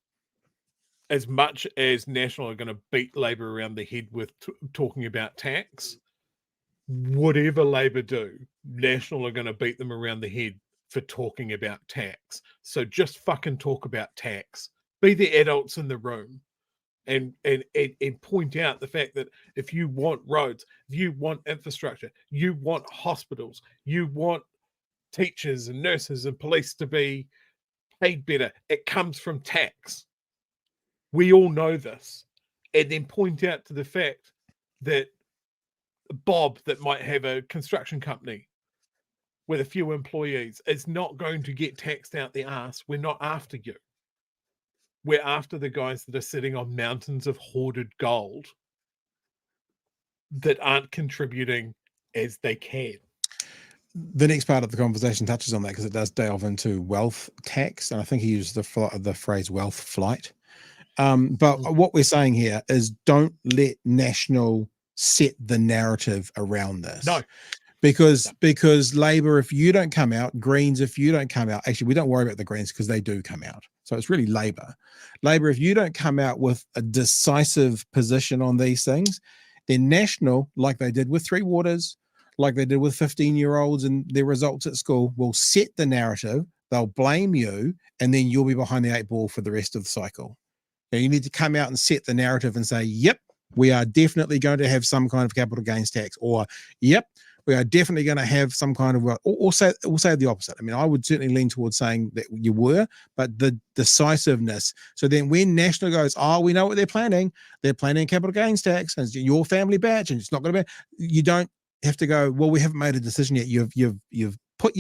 as much as National are going to beat Labour around the head with talking about tax, whatever Labour do, National are going to beat them around the head for talking about tax. So just fucking talk about tax. Be the adults in the room and point out the fact that if you want roads, if you want infrastructure, you want hospitals, you want teachers and nurses and police to be paid better, it comes from tax. We all know this. And then point out to the fact that Bob, that might have a construction company with a few employees, is not going to get taxed out the arse. We're not after you. We're after the guys that are sitting on mountains of hoarded gold that aren't contributing as they can. The next part of the conversation touches on that because it does delve into wealth tax, and I think he used the phrase wealth flight. But what we're saying here is don't let National set the narrative around this. No. Because Labor, if you don't come out, Greens, if you don't come out, actually, we don't worry about the Greens because they do come out. So it's really Labor. Labor, if you don't come out with a decisive position on these things, then National, like they did with Three Waters, like they did with 15-year-olds and their results at school, will set the narrative, they'll blame you, and then you'll be behind the 8 ball for the rest of the cycle. Now, you need to come out and set the narrative and say, yep, we are definitely going to have some kind of capital gains tax, or yep, we are definitely going to have some kind of, or say the opposite. I mean, I would certainly lean towards saying that you were, but the decisiveness. So then when National goes, oh, we know what they're planning capital gains tax, and it's your family batch, and it's not going to be, you don't have to go, well, we haven't made a decision yet. You've put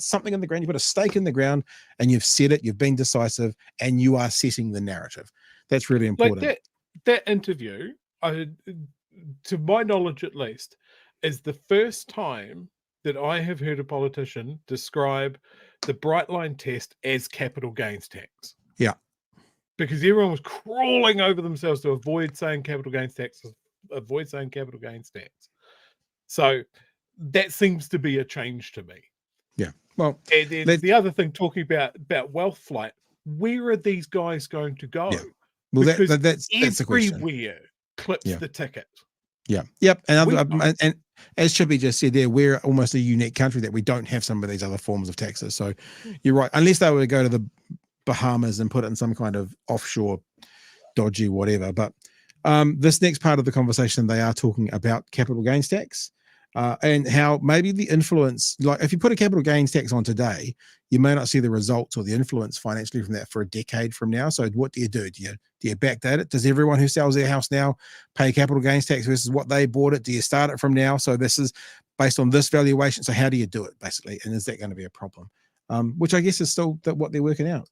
something in the ground, you put a stake in the ground, and you've said it, you've been decisive, and you are setting the narrative. That's really important. Like that interview, to my knowledge at least, is the first time that I have heard a politician describe the Bright Line test as capital gains tax. Yeah. Because everyone was crawling over themselves to avoid saying capital gains tax. So that seems to be a change to me. Yeah. Well, and then the other thing, talking about wealth flight, where are these guys going to go? Yeah. Well, that's the question. Everywhere clips the ticket. Yeah. Yep. And as Chippy just said there, we're almost a unique country that we don't have some of these other forms of taxes. So you're right. Unless they were to go to the Bahamas and put it in some kind of offshore dodgy whatever. But this next part of the conversation, they are talking about capital gains tax. And how maybe the influence, like if you put a capital gains tax on today, you may not see the results or the influence financially from that for a decade from now. So what do? Do you backdate it? Does everyone who sells their house now pay capital gains tax versus what they bought it? Do you start it from now? So this is based on this valuation. So how do you do it basically? And is that going to be a problem? Which I guess is still what they're working out.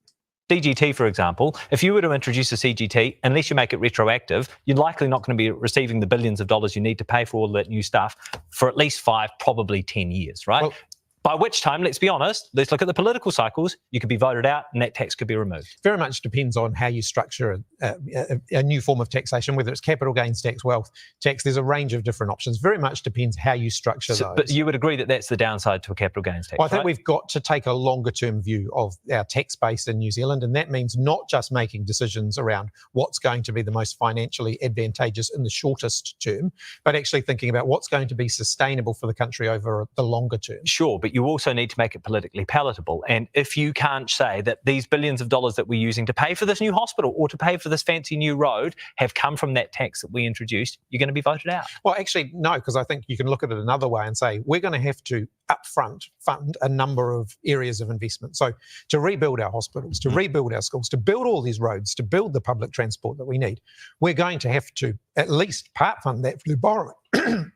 CGT, for example, if you were to introduce a CGT, unless you make it retroactive, you're likely not going to be receiving the billions of dollars you need to pay for all that new stuff for at least 5, probably 10 years, right? Well, by which time, let's be honest, let's look at the political cycles, you could be voted out and that tax could be removed. Very much depends on how you structure a new form of taxation, whether it's capital gains tax, wealth tax. There's a range of different options. Very much depends how you structure those. But you would agree that that's the downside to a capital gains tax, well, I think we've got to take a longer term view of our tax base in New Zealand, and that means not just making decisions around what's going to be the most financially advantageous in the shortest term, but actually thinking about what's going to be sustainable for the country over the longer term. Sure, but you also need to make it politically palatable. And if you can't say that these billions of dollars that we're using to pay for this new hospital or to pay for this fancy new road have come from that tax that we introduced, you're going to be voted out. Well, actually, no, because I think you can look at it another way and say we're going to have to upfront fund a number of areas of investment. So to rebuild our hospitals, to rebuild our schools, to build all these roads, to build the public transport that we need, we're going to have to at least part fund that through borrowing.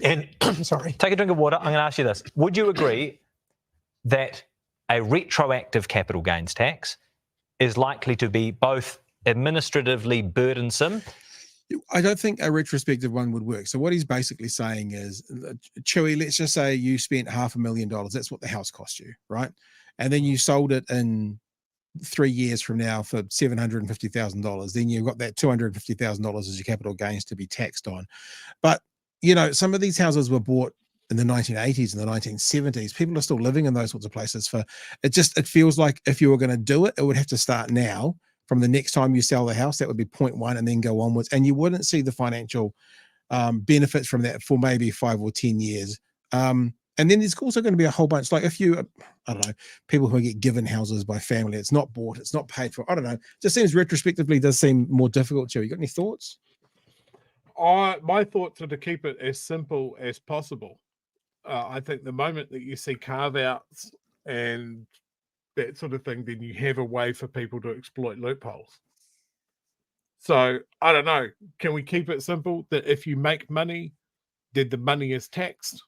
And sorry. Take a drink of water. I'm going to ask you this. Would you agree that a retroactive capital gains tax is likely to be both administratively burdensome? I don't think a retrospective one would work. So what he's basically saying is, Chewy, let's just say you spent $500,000. That's what the house cost you, right? And then you sold it in 3 years from now for $750,000. Then you've got that $250,000 as your capital gains to be taxed on. But you know, some of these houses were bought in the 1980s and the 1970s. People are still living in those sorts of places. It feels like if you were going to do it, it would have to start now. From the next time you sell the house, that would be point 1 and then go onwards. And you wouldn't see the financial benefits from that for maybe 5 or 10 years. And then there's also going to be a whole bunch, like if you, I don't know, people who get given houses by family. It's not bought, it's not paid for. I don't know. Just seems retrospectively does seem more difficult. Joe, you got any thoughts? My thoughts are to keep it as simple as possible. I think the moment that you see carve-outs and that sort of thing, then you have a way for people to exploit loopholes. So I don't know. Can we keep it simple that if you make money, then the money is taxed?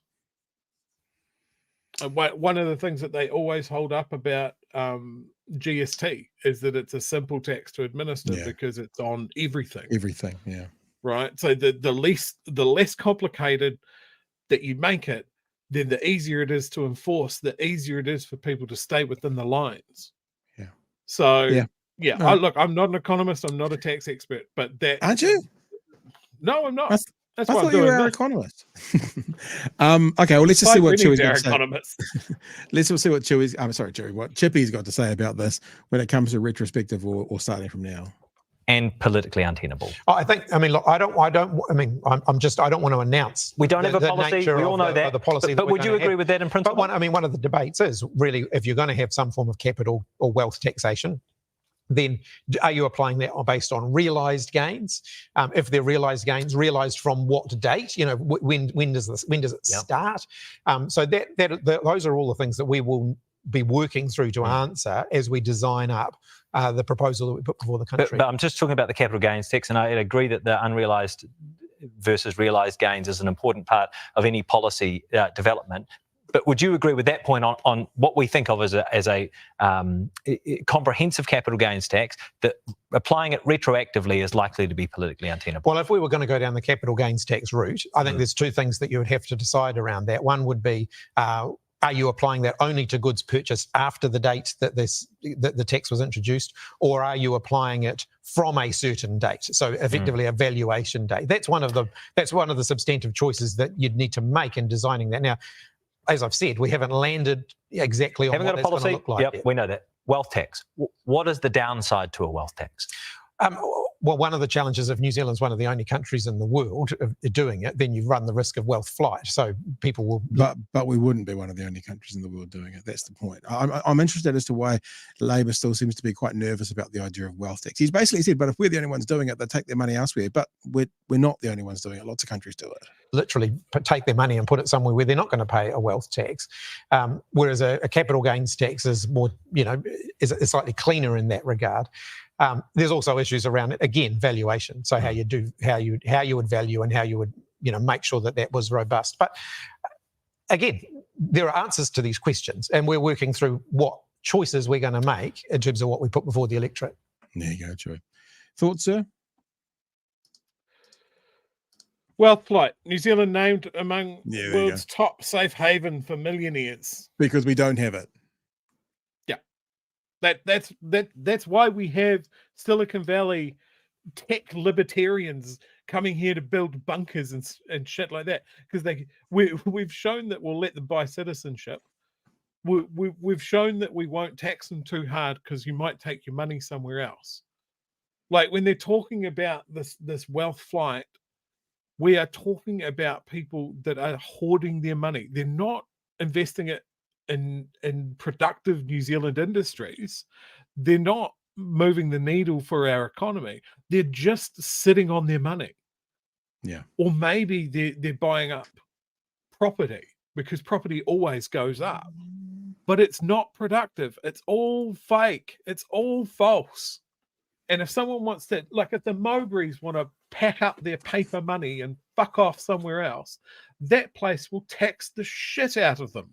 One of the things that they always hold up about GST is that it's a simple tax to administer because it's on everything. Everything, yeah. Right. So the less complicated that you make it, then the easier it is to enforce, the easier it is for people to stay within the lines. Yeah. So no. Look, I'm not an economist, I'm not a tax expert, but that aren't you? No, I'm not. That's I why thought you were an economist. Okay, well, let's just see what Chewy's got to say. Let's see what Chewy's. I'm sorry, Chewy. What Chippy's got to say about this when it comes to retrospective or starting from now, and politically untenable. I think. I mean, look, I don't. I don't want to announce. We don't have a policy. We all know that. The policy, but would you agree with that in principle? But one of the debates is really if you're going to have some form of capital or wealth taxation, then are you applying that based on realised gains? If they're realised gains, realised from what date? You know, when does it start? So those are all the things that we will be working through to answer as we design up the proposal that we put before the country. But I'm just talking about the capital gains tax, and I agree that the unrealised versus realised gains is an important part of any policy development. But would you agree with that point on what we think of as a comprehensive capital gains tax, that applying it retroactively is likely to be politically untenable? Well, if we were going to go down the capital gains tax route, I think there's two things that you would have to decide around that. One would be, are you applying that only to goods purchased after the date that the tax was introduced, or are you applying it from a certain date? So effectively a valuation date. That's one of the substantive choices that you'd need to make in designing that. Now, as I've said, we haven't landed exactly on what that's going to look like. Yep, we know that. Wealth tax. What is the downside to a wealth tax? Well, one of the challenges of New Zealand's one of the only countries in the world doing it, then you run the risk of wealth flight. So people will... But we wouldn't be one of the only countries in the world doing it. That's the point. I'm interested as to why Labor still seems to be quite nervous about the idea of wealth tax. He's basically said, but if we're the only ones doing it, they take their money elsewhere. But we're not the only ones doing it. Lots of countries do it. Literally take their money and put it somewhere where they're not going to pay a wealth tax. Whereas a capital gains tax is more, is slightly cleaner in that regard. There's also issues around it, again, valuation. So how you would value and how you would, make sure that was robust. But again, there are answers to these questions, and we're working through what choices we're going to make in terms of what we put before the electorate. There you go, Joey. Thoughts, sir? Wealth flight. New Zealand named among world's top safe haven for millionaires. Because we don't have it. That's why we have Silicon Valley tech libertarians coming here to build bunkers and shit like that, because we've shown that we'll let them buy citizenship. We've shown that we won't tax them too hard because you might take your money somewhere else. Like when they're talking about this wealth flight, we are talking about people that are hoarding their money. They're not investing it in productive New Zealand industries. They're not moving the needle for our economy. They're just sitting on their money. Yeah. Or maybe they're buying up property, because property always goes up. But it's not productive. It's all fake. It's all false. And if someone wants to, like if the Mowbrays want to pack up their paper money and fuck off somewhere else, that place will tax the shit out of them.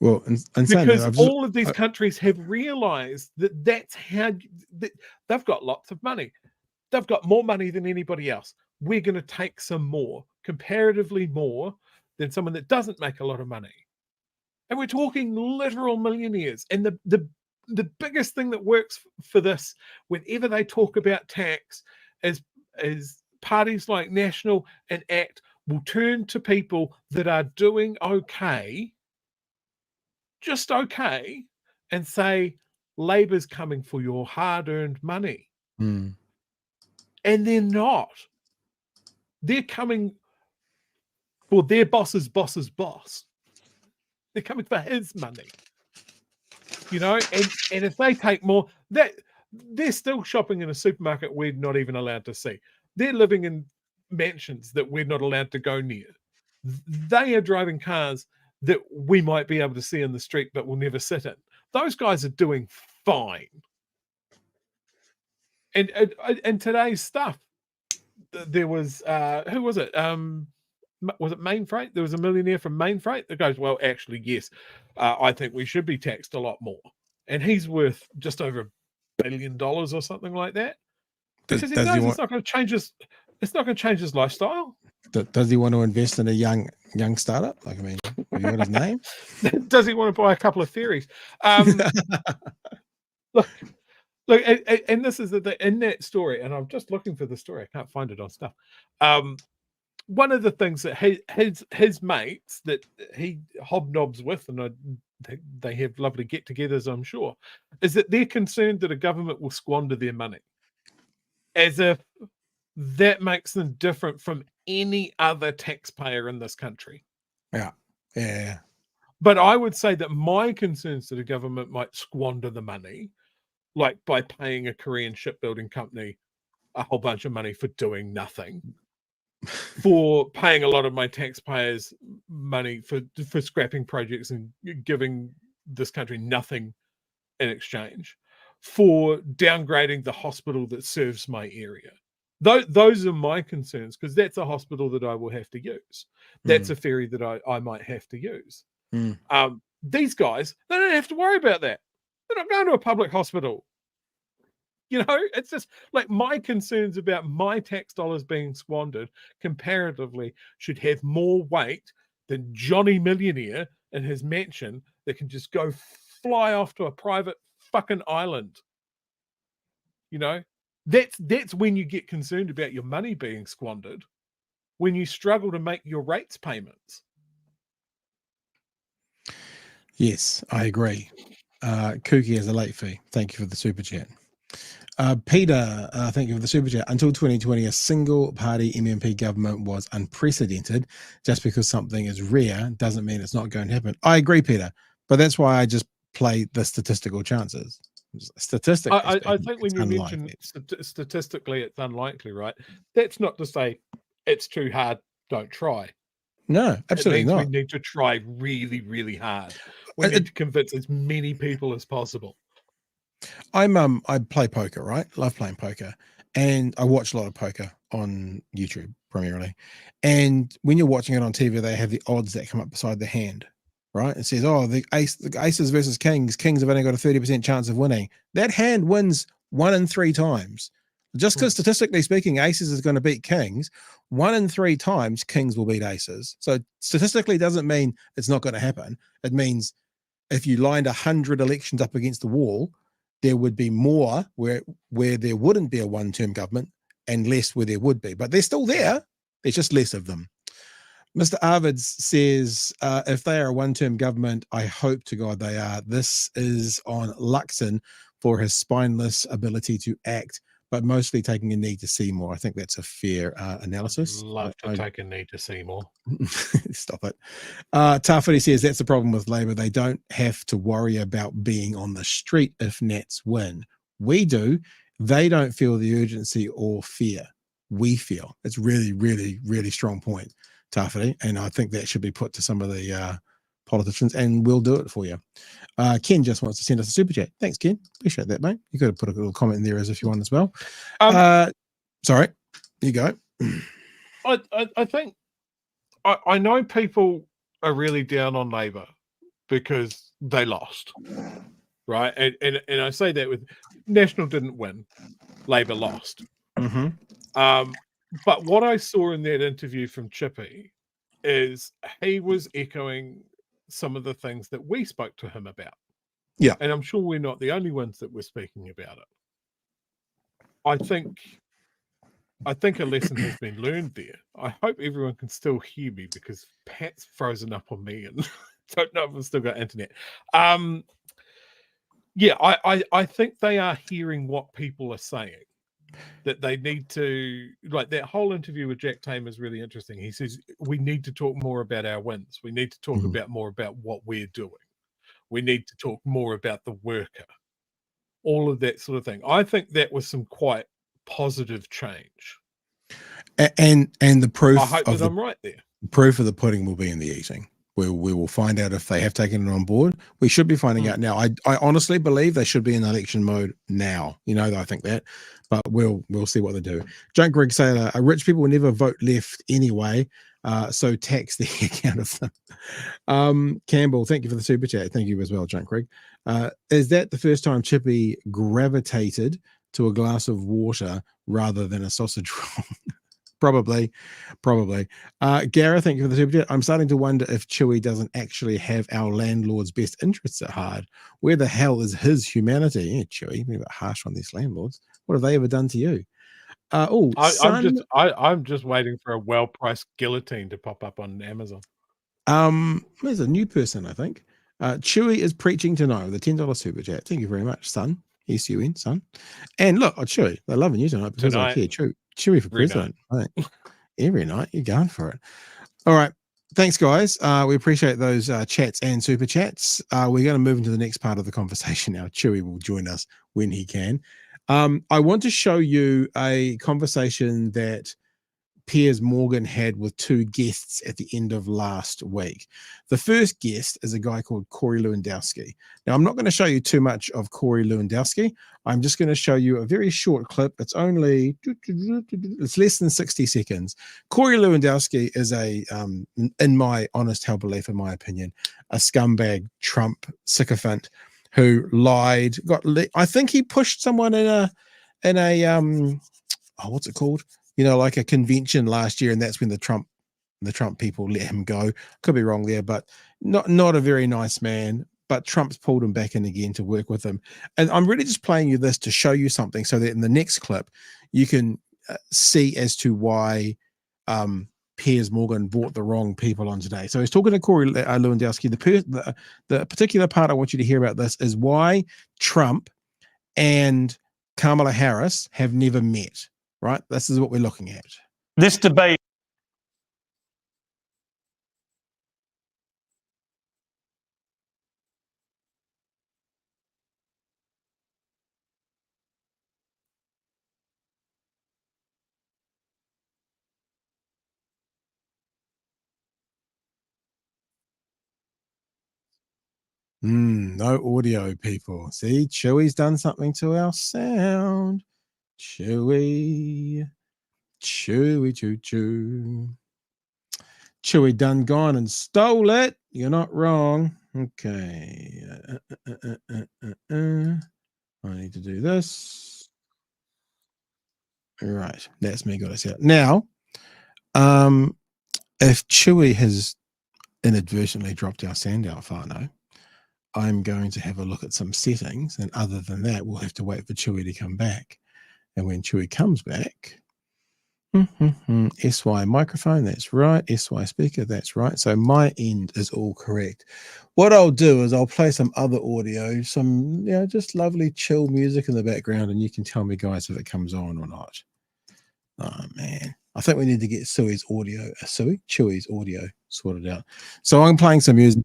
Well, because all of these countries have realized that that's how they've got lots of money. They've got more money than anybody else. We're going to take some more, comparatively more than someone that doesn't make a lot of money. And we're talking literal millionaires. And the biggest thing that works for this, whenever they talk about tax, is parties like National and ACT will turn to people that are doing okay, just okay, and say, Labor's coming for your hard-earned money. And they're not. They're coming for their boss's boss's boss. They're coming for his money. you know, and if they take more, that they're still shopping in a supermarket we're not even allowed to see. They're living in mansions that we're not allowed to go near. They are driving cars that we might be able to see in the street but will never sit in. Those guys are doing fine. And today's stuff, there was who was it? Was it Main Freight? There was a millionaire from Main Freight that goes, well, actually, yes, I think we should be taxed a lot more. And he's worth just over $1 billion or something like that. Because he knows it's not going to change his. It's not going to change his lifestyle. Does he want to invest in a young startup? Like, I mean, have you got his name? Does he want to buy a couple of ferries? Look, and this is in that story, and I'm just looking for the story. I can't find it on stuff. One of the things that his mates that he hobnobs with, and they have lovely get-togethers, I'm sure, is that they're concerned that a government will squander their money, as if that makes them different from any other taxpayer in this country. Yeah. But I would say that my concerns that a government might squander the money, like by paying a Korean shipbuilding company a whole bunch of money for doing nothing, for paying a lot of my taxpayers money for scrapping projects and giving this country nothing in exchange, for downgrading the hospital that serves my area. Those are my concerns, because that's a hospital that I will have to use. That's a ferry that I might have to use. These guys, they don't have to worry about that. They're not going to a public hospital. You know, it's just like my concerns about my tax dollars being squandered comparatively should have more weight than Johnny Millionaire in his mansion that can just go fly off to a private fucking island. You know, that's when you get concerned about your money being squandered, when you struggle to make your rates payments. Yes, I agree. Kooky has a late fee. Thank you for the super chat. Peter, thank you for the super chat. Until 2020, a single party MMP government was unprecedented. Just because something is rare doesn't mean it's not going to happen. I agree, Peter, but that's why I just play the statistical chances. Statistically, I think when you mention statistically it's unlikely, right? That's not to say it's too hard, don't try. No, absolutely not. We need to try really, really hard. We need to convince as many people as possible. I play poker, right? Love playing poker, and I watch a lot of poker on YouTube primarily. And when you're watching it on TV, they have the odds that come up beside the hand, right? It says, "Oh, the aces versus kings. Kings have only got a 30% chance of winning." That hand wins 1 in 3 times. Just because statistically speaking, aces is going to beat kings, 1 in 3 times kings will beat aces. So statistically doesn't mean it's not going to happen. It means if you lined 100 elections up against the wall, there would be more where there wouldn't be a one-term government and less where there would be. But they're still there. There's just less of them. Mr. Arvids says, if they are a one-term government, I hope to God they are. This is on Luxon for his spineless ability to act, but mostly taking a need to see more. I think that's a fair analysis. Love to take a need to see more. Stop it. Tafiti says that's the problem with Labour. They don't have to worry about being on the street if Nats win. We do. They don't feel the urgency or fear. We feel. It's really, really, really strong point, Tafiti. And I think that should be put to some of the politicians, and we'll do it for you. Ken just wants to send us a super chat. Thanks, Ken. Appreciate that, mate. You could have put a little comment in there as if you want as well. Sorry, you go. I think I know people are really down on Labour because they lost, right? And I say that with National didn't win, Labour lost. But what I saw in that interview from Chippy is he was echoing some of the things that we spoke to him about. Yeah. And I'm sure we're not the only ones that were speaking about it. I think a lesson has been learned there. I hope everyone can still hear me because Pat's frozen up on me and don't know if I've still got internet. Yeah, I think they are hearing what people are saying. That they need to, like that whole interview with Jack Tame is really interesting. He says, we need to talk more about our wins. We need to talk about more about what we're doing. We need to talk more about the worker. All of that sort of thing. I think that was some quite positive change. And the proof I hope that I'm right there. Proof of the pudding will be in the eating. We will find out if they have taken it on board. We should be finding out now. I honestly believe they should be in election mode now. I think that, but we'll see what they do. Junk Greg Sailor, rich people will never vote left anyway, so tax the heck out of them. Campbell, thank you for the super chat. Thank you as well, Junk Greg. Is that the first time Chippy gravitated to a glass of water rather than a sausage roll? Probably. Gareth, thank you for the super chat. I'm starting to wonder if Chewy doesn't actually have our landlord's best interests at heart. Where the hell is his humanity? Yeah, Chewy, be a bit harsh on these landlords. What have they ever done to you? I'm just waiting for a well-priced guillotine to pop up on Amazon. There's a new person, I think. Chewy is preaching tonight with a $10 super chat. Thank you very much, son. S-U-N, son. And look, Chewy, they're loving you tonight because I care. Chewy for president. Right. Every night, you're going for it. All right. Thanks, guys. We appreciate those chats and super chats. We're going to move into the next part of the conversation now. Chewy will join us when he can. I want to show you a conversation that Piers Morgan had with two guests at the end of last week. The first guest is a guy called Corey Lewandowski. Now, I'm not going to show you too much of Corey Lewandowski. I'm just going to show you a very short clip. It's less than 60 seconds. Corey Lewandowski is in my honest hell belief, in my opinion, a scumbag Trump sycophant who lied. I think he pushed someone in a what's it called? Like a convention last year, and that's when the Trump people let him go. Could be wrong there, but not a very nice man. But Trump's pulled him back in again to work with him. And I'm really just playing you this to show you something so that in the next clip, you can see as to why Piers Morgan brought the wrong people on today. So he's talking to Corey Lewandowski. The particular part I want you to hear about this is why Trump and Kamala Harris have never met. Right? This is what we're looking at. This debate. No audio, people. See, Chewy's done something to our sound. Chewy, choo. Chewy done gone and stole it. You're not wrong. Okay. I need to do this. All right. That's me. Got us out. Now, if Chewy has inadvertently dropped our sound out, Fano, I'm going to have a look at some settings. And other than that, we'll have to wait for Chewy to come back. And when Chewy comes back, SY microphone, that's right. SY speaker, that's right. So my end is all correct. What I'll do is I'll play some other audio, some just lovely chill music in the background, and you can tell me, guys, if it comes on or not. Oh man, I think we need to get Chewy's audio sorted out. So I'm playing some music.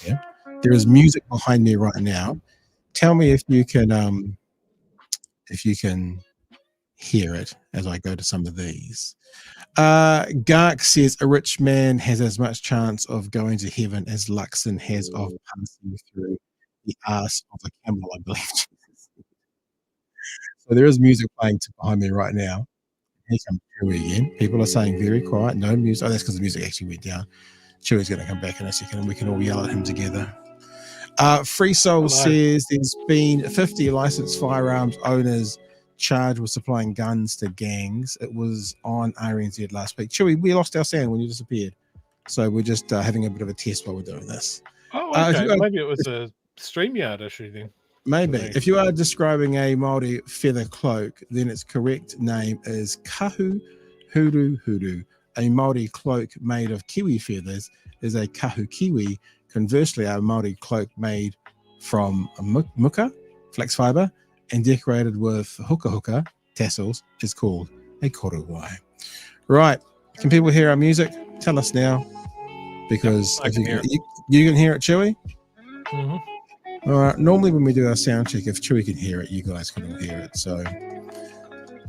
Yeah. There is music behind me right now. Tell me if you can hear it as I go to some of these. Gark says a rich man has as much chance of going to heaven as Luxon has of passing through the arse of a camel, I believe. So there is music playing behind me right now. Here comes Chewy again. People are saying very quiet, no music. Oh, that's because the music actually went down. Chewy's going to come back in a second and we can all yell at him together. Free Soul says there's been 50 licensed firearms owners charged with supplying guns to gangs. It was on RNZ last week. Chewy, we lost our sound when you disappeared. So we're just having a bit of a test while we're doing this. Oh, okay. Maybe it was a StreamYard issue then. Maybe. If you are describing a Māori feather cloak, then its correct name is kahu huru. A Māori cloak made of kiwi feathers is a kahu kiwi. Conversely, a Māori cloak made from muka, flax fiber, and decorated with huka tassels is called a korowai. Right. Can people hear our music? Tell us now. Because You can hear it, Chewy? Mm-hmm. All right. Normally when we do our sound check, if Chewy can hear it, you guys can all hear it. So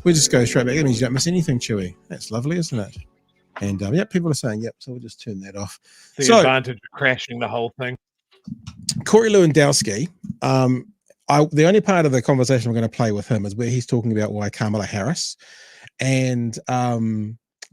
we just go straight back. That means you don't miss anything, Chewy. That's lovely, isn't it? And yeah, people are saying, yep. So we'll just turn that off. The advantage of crashing the whole thing. Corey Lewandowski, the only part of the conversation I'm going to play with him is where he's talking about why Kamala Harris and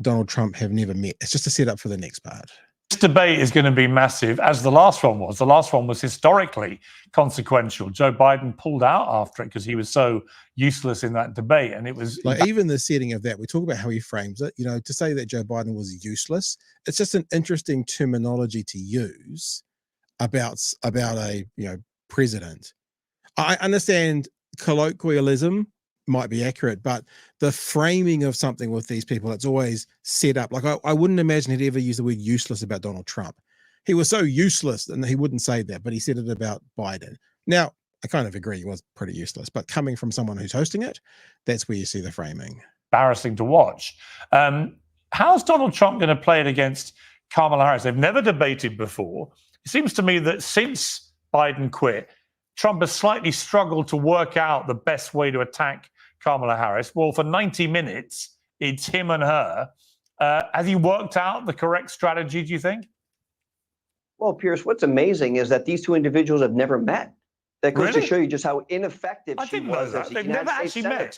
Donald Trump have never met. It's just a setup for the next part. This debate is going to be massive, as the last one was. The last one was historically consequential. Joe Biden pulled out after it because he was so useless in that debate. And it was like, even the setting of that, we talk about how he frames it, you know, to say that Joe Biden was useless. It's just an interesting terminology to use about a, you know, president. I understand colloquialism might be accurate, but the framing of something with these people, it's always set up. Like I wouldn't imagine he'd ever use the word useless about Donald Trump. He was so useless and he wouldn't say that, but he said it about Biden. Now, I kind of agree he was pretty useless, but coming from someone who's hosting it, that's where you see the framing. Embarrassing to watch. How's Donald Trump going to play it against Kamala Harris? They've never debated before. It seems to me that since Biden quit, Trump has slightly struggled to work out the best way to attack Kamala Harris. Well, for 90 minutes, it's him and her. Has he worked out the correct strategy, do you think? Well, Pierce, what's amazing is that these two individuals have never met. That goes to show you just how ineffective she was as a They've never actually met.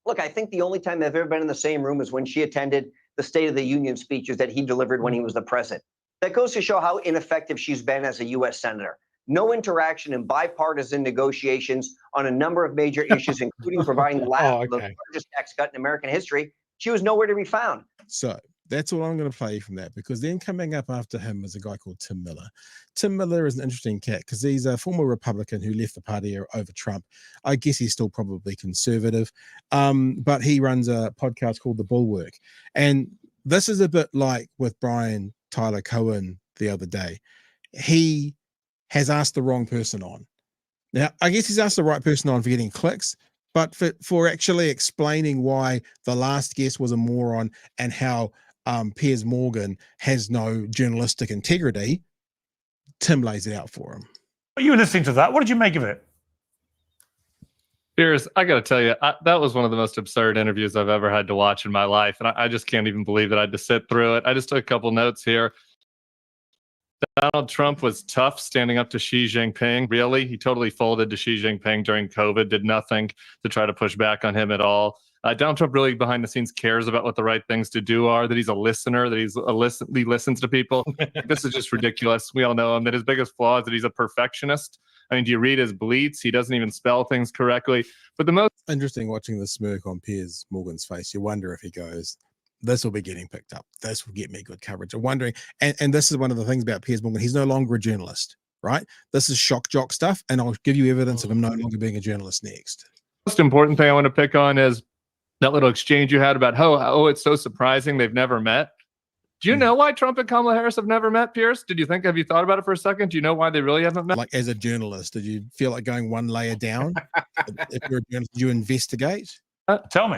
Look, I think the only time they've ever been in the same room is when she attended the State of the Union speeches that he delivered when he was the president. That goes to show how ineffective she's been as a U.S. senator. No interaction in bipartisan negotiations on a number of major issues, including providing the largest tax cut in American history. She was nowhere to be found. So that's all I'm going to play from that, because then coming up after him is a guy called Tim Miller. Tim Miller is an interesting cat because he's a former Republican who left the party over Trump. I guess he's still probably conservative, but he runs a podcast called The Bulwark. And this is a bit like with Brian Tyler Cohen the other day. He has asked the wrong person on. Now, I guess he's asked the right person on for getting clicks, but for actually explaining why the last guest was a moron and how Piers Morgan has no journalistic integrity, Tim lays it out for him. You were listening to that. What did you make of it? Piers, I got to tell you, that was one of the most absurd interviews I've ever had to watch in my life. And I just can't even believe that I had to sit through it. I just took a couple notes here. Donald Trump was tough standing up to Xi Jinping. Really? He totally folded to Xi Jinping during COVID, did nothing to try to push back on him at all. Donald Trump really behind the scenes cares about what the right things to do are, that he's a listener, that he listens to people. This is just ridiculous. We all know him, that his biggest flaw is that he's a perfectionist. I mean, do you read his bleats? He doesn't even spell things correctly. But the most interesting watching the smirk on Piers Morgan's face, you wonder if he goes, this will be getting picked up. This will get me good coverage. I'm wondering, and this is one of the things about Piers Morgan. He's no longer a journalist, right? This is shock jock stuff, and I'll give you evidence of him no longer being a journalist next. Most important thing I want to pick on is that little exchange you had about, oh, it's so surprising they've never met. Do you know why Trump and Kamala Harris have never met, Pierce? Have you thought about it for a second? Do you know why they really haven't met? Like, as a journalist, did you feel like going one layer down? If you're a journalist, did you investigate? Tell me.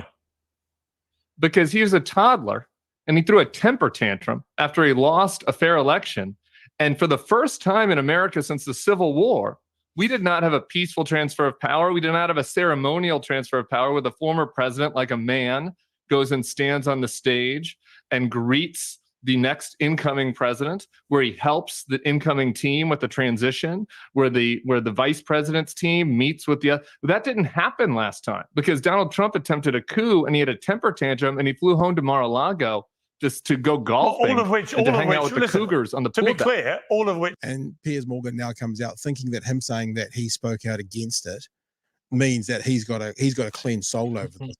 Because he was a toddler and he threw a temper tantrum after he lost a fair election. And for the first time in America since the Civil War, we did not have a peaceful transfer of power. We did not have a ceremonial transfer of power where the former president, like a man, goes and stands on the stage and greets the next incoming president, where he helps the incoming team with the transition, where the vice president's team meets with the other. That didn't happen last time because Donald Trump attempted a coup and he had a temper tantrum and he flew home to Mar-a-Lago just to go golfing, all of which, and to hang out with the Cougars on the pool deck. To be clear, all of which. And Piers Morgan now comes out thinking that him saying that he spoke out against it means that he's got a clean soul over this.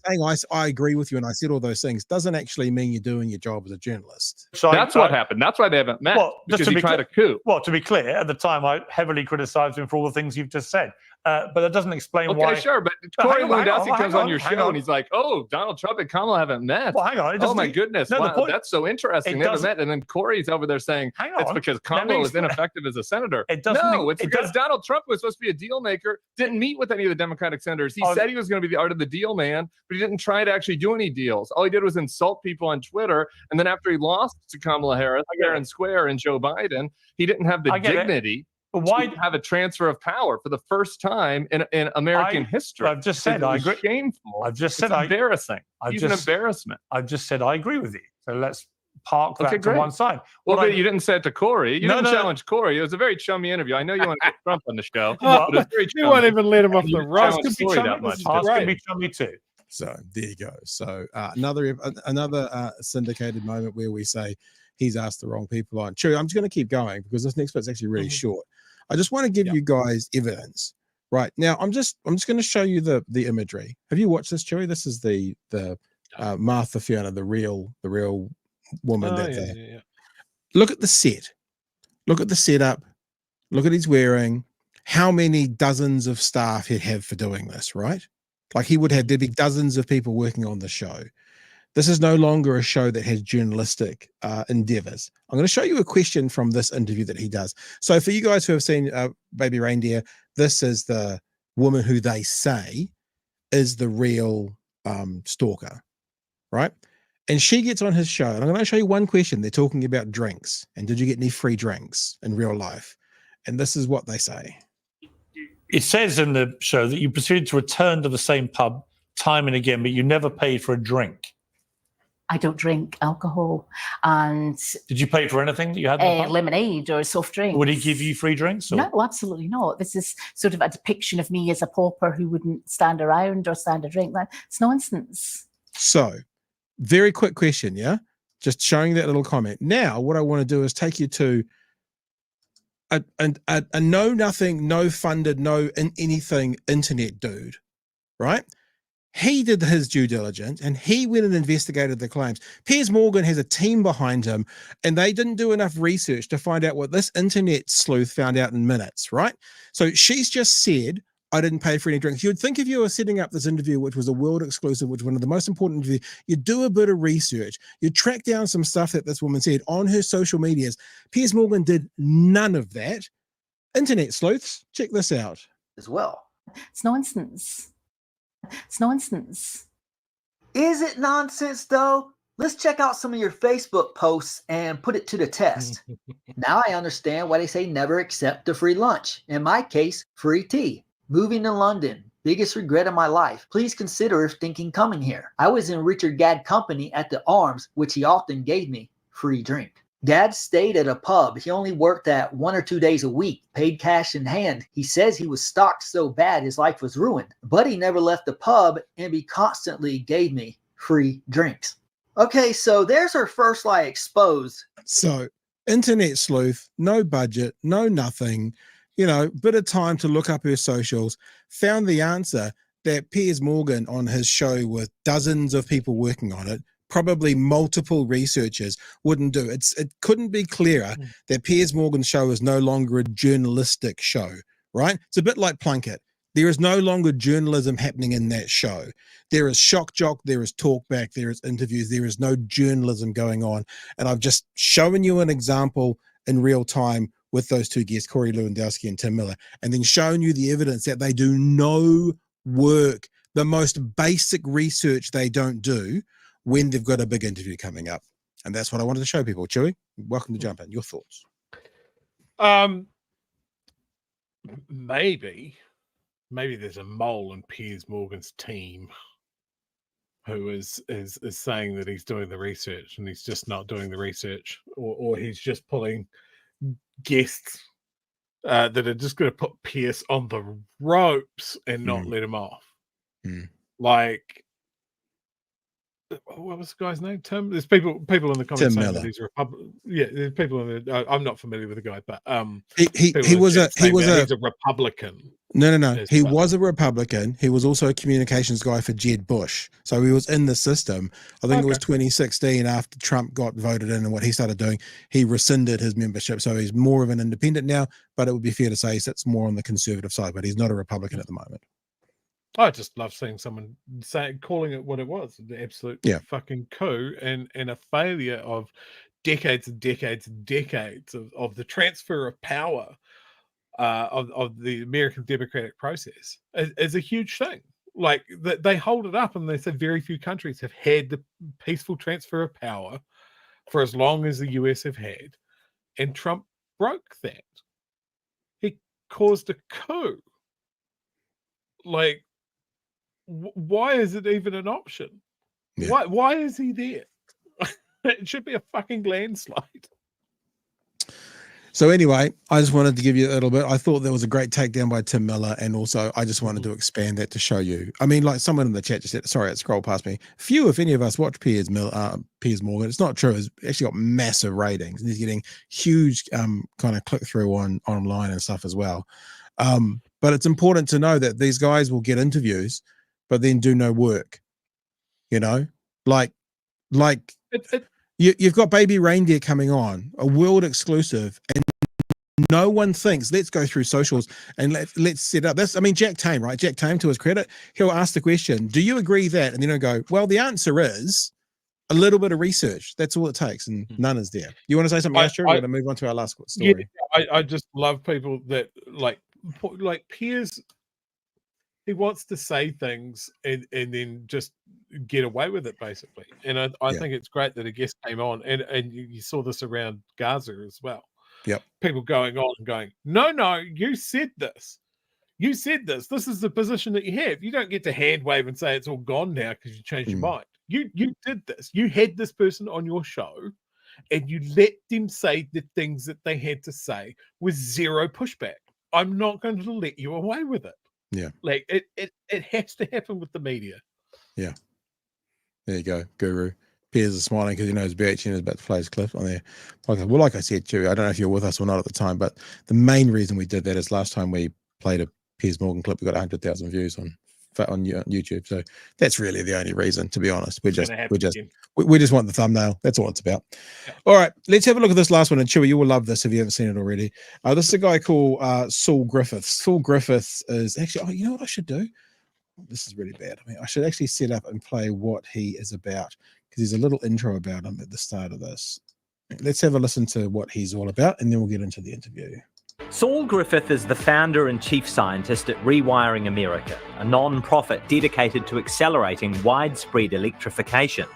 Saying I agree with you and I said all those things doesn't actually mean you're doing your job as a journalist. So that's what happened. That's why they haven't met. Well, because he tried a coup. Well, to be clear, at the time I heavily criticized him for all the things you've just said. But that doesn't explain why. Okay, sure. But Corey Lewandowski comes on your show and he's like, oh, Donald Trump and Kamala haven't met. Well, hang on. Oh, my goodness. No, wow, that's so interesting. They haven't met. And then Corey's over there saying it's because Kamala was ineffective as a senator. No, it's because Donald Trump was supposed to be a deal maker, didn't meet with any of the Democratic senators. He said he was going to be the art of the deal man, but he didn't try to actually do any deals. All he did was insult people on Twitter. And then after he lost to Kamala Harris fair and square and Joe Biden, he didn't have the dignity to have a transfer of power for the first time in American history. I've just said I agree. Shameful. I've just It's said embarrassing. He's an embarrassment. I've just said I agree with you. So let's park that to one side. Well, but you didn't say it to Corey. You didn't challenge Corey. It was a very chummy interview. I know you want to get Trump on the show. But it was very you won't even let him off the road. Ask him be chummy too. So there you go. So another syndicated moment where we say he's asked the wrong people on. True. I'm just going to keep going because this next bit's actually really short. I just want to give you guys evidence. Right now, I'm just going to show you the imagery. Have you watched this, Chewy? This is the Martha Fiona, the real woman. Look at the set. Look at the setup. Look at his wearing. How many dozens of staff he'd have for doing this, right? Like there'd be dozens of people working on the show. This is no longer a show that has journalistic endeavors. I'm going to show you a question from this interview that he does. So for you guys who have seen Baby Reindeer, this is the woman who they say is the real stalker, right? And she gets on his show, and I'm going to show you one question. They're talking about drinks, and did you get any free drinks in real life? And this is what they say. It says in the show that you proceeded to return to the same pub time and again, but you never paid for a drink. I don't drink alcohol. And did you pay for anything that you had? Lemonade or soft drinks. Would he give you free drinks? Or? No, absolutely not. This is sort of a depiction of me as a pauper who wouldn't stand around or stand a drink. It's nonsense. So, very quick question, yeah? Just showing that little comment. Now, what I want to do is take you to a know-nothing, no-funded, no-anything internet dude, right? He did his due diligence and he went and investigated the claims. Piers Morgan has a team behind him and they didn't do enough research to find out what this internet sleuth found out in minutes, right? So she's just said, I didn't pay for any drinks. You'd think if you were setting up this interview, which was a world exclusive, which was one of the most important interviews, you'd do a bit of research. You'd track down some stuff that this woman said on her social medias. Piers Morgan did none of that. Internet sleuths, check this out. As well. It's nonsense. It's nonsense. Is it nonsense, though? Let's check out some of your Facebook posts and put it to the test. Now I understand why they say never accept a free lunch. In my case, free tea. Moving to London. Biggest regret of my life. Please consider if thinking coming here. I was in Richard Gadd company at the Arms, which he often gave me free drink. Gadd stayed at a pub. He only worked at 1 or 2 days a week, paid cash in hand. He says he was stalked so bad his life was ruined. But he never left the pub and he constantly gave me free drinks. Okay, so there's her first lie exposed. So, internet sleuth, no budget, no nothing, bit of time to look up her socials, found the answer that Piers Morgan on his show with dozens of people working on it, probably multiple researchers, wouldn't do. It couldn't be clearer that Piers Morgan's show is no longer a journalistic show, right? It's a bit like Plunkett. There is no longer journalism happening in that show. There is shock jock, there is talkback, there is interviews, there is no journalism going on. And I've just shown you an example in real time with those two guests, Corey Lewandowski and Tim Miller, and then shown you the evidence that they do no work, the most basic research they don't do when they've got a big interview coming up. And that's what I wanted to show people. Chewy, welcome to jump in. Your thoughts? Maybe there's a mole in Piers Morgan's team who is saying that he's doing the research and he's just not doing the research, or he's just pulling guests that are just going to put Piers on the ropes and not let him off. Like, what was the guy's name? Tim. There's people in the comments saying that he's a Republican. Yeah, there's people in the. I'm not familiar with the guy, but he was a Republican. No. He was a Republican. He was also a communications guy for Jeb Bush, so he was in the system. I think it was 2016 after Trump got voted in, and what he started doing, he rescinded his membership, so he's more of an independent now. But it would be fair to say he sits more on the conservative side, but he's not a Republican at the moment. I just love seeing someone calling it what it was, the absolute fucking coup and a failure of decades and decades and decades of the transfer of power of the American democratic process is a huge thing. Like they hold it up and they say very few countries have had the peaceful transfer of power for as long as the US have had. And Trump broke that. He caused a coup. Like, why is it even an option? Yeah. Why is he there? It should be a fucking landslide. So anyway, I just wanted to give you a little bit. I thought there was a great takedown by Tim Miller, and also I just wanted to expand that to show you. I mean, like someone in the chat just said, sorry, it scrolled past me. Few, if any of us, watch Piers Morgan. It's not true. It's actually got massive ratings, and he's getting huge kind of click through online and stuff as well. But it's important to know that these guys will get interviews, but then do no work. You know, you've got Baby Reindeer coming on, a world exclusive, and no one thinks, let's go through socials and let's set up this. I mean, Jack Tame, right? Jack Tame, to his credit, he'll ask the question, do you agree that? And then he'll go, well, the answer is a little bit of research. That's all it takes, and none is there. You want to say something else, Drew? We're going to move on to our last story. Yeah, I just love people that like Piers. He wants to say things and then just get away with it, basically. And I think it's great that a guest came on, and you saw this around Gaza as well. Yep. People going on and going, no, you said this. You said this. This is the position that you have. You don't get to hand wave and say it's all gone now because you changed your mind. You did this. You had this person on your show, and you let them say the things that they had to say with zero pushback. I'm not going to let you away with it. Yeah. Like it has to happen with the media. Yeah. There you go, Guru. Piers is smiling because he knows BHN is about to play his clip on there. Well, like I said, too, I don't know if you were with us or not at the time, but the main reason we did that is last time we played a Piers Morgan clip, we got 100,000 views on YouTube. So that's really the only reason, to be honest. We just want the thumbnail. That's all it's about. Yeah. All right, let's have a look at this last one. And Chewy, you will love this if you haven't seen it already. This is a guy called Saul Griffith. Saul Griffith is actually, you know what I should do? This is really bad. I mean, I should actually set up and play what he is about, because there's a little intro about him at the start of this. Let's have a listen to what he's all about, and then we'll get into the interview. Saul Griffith is the founder and chief scientist at Rewiring America, a non-profit dedicated to accelerating widespread electrification.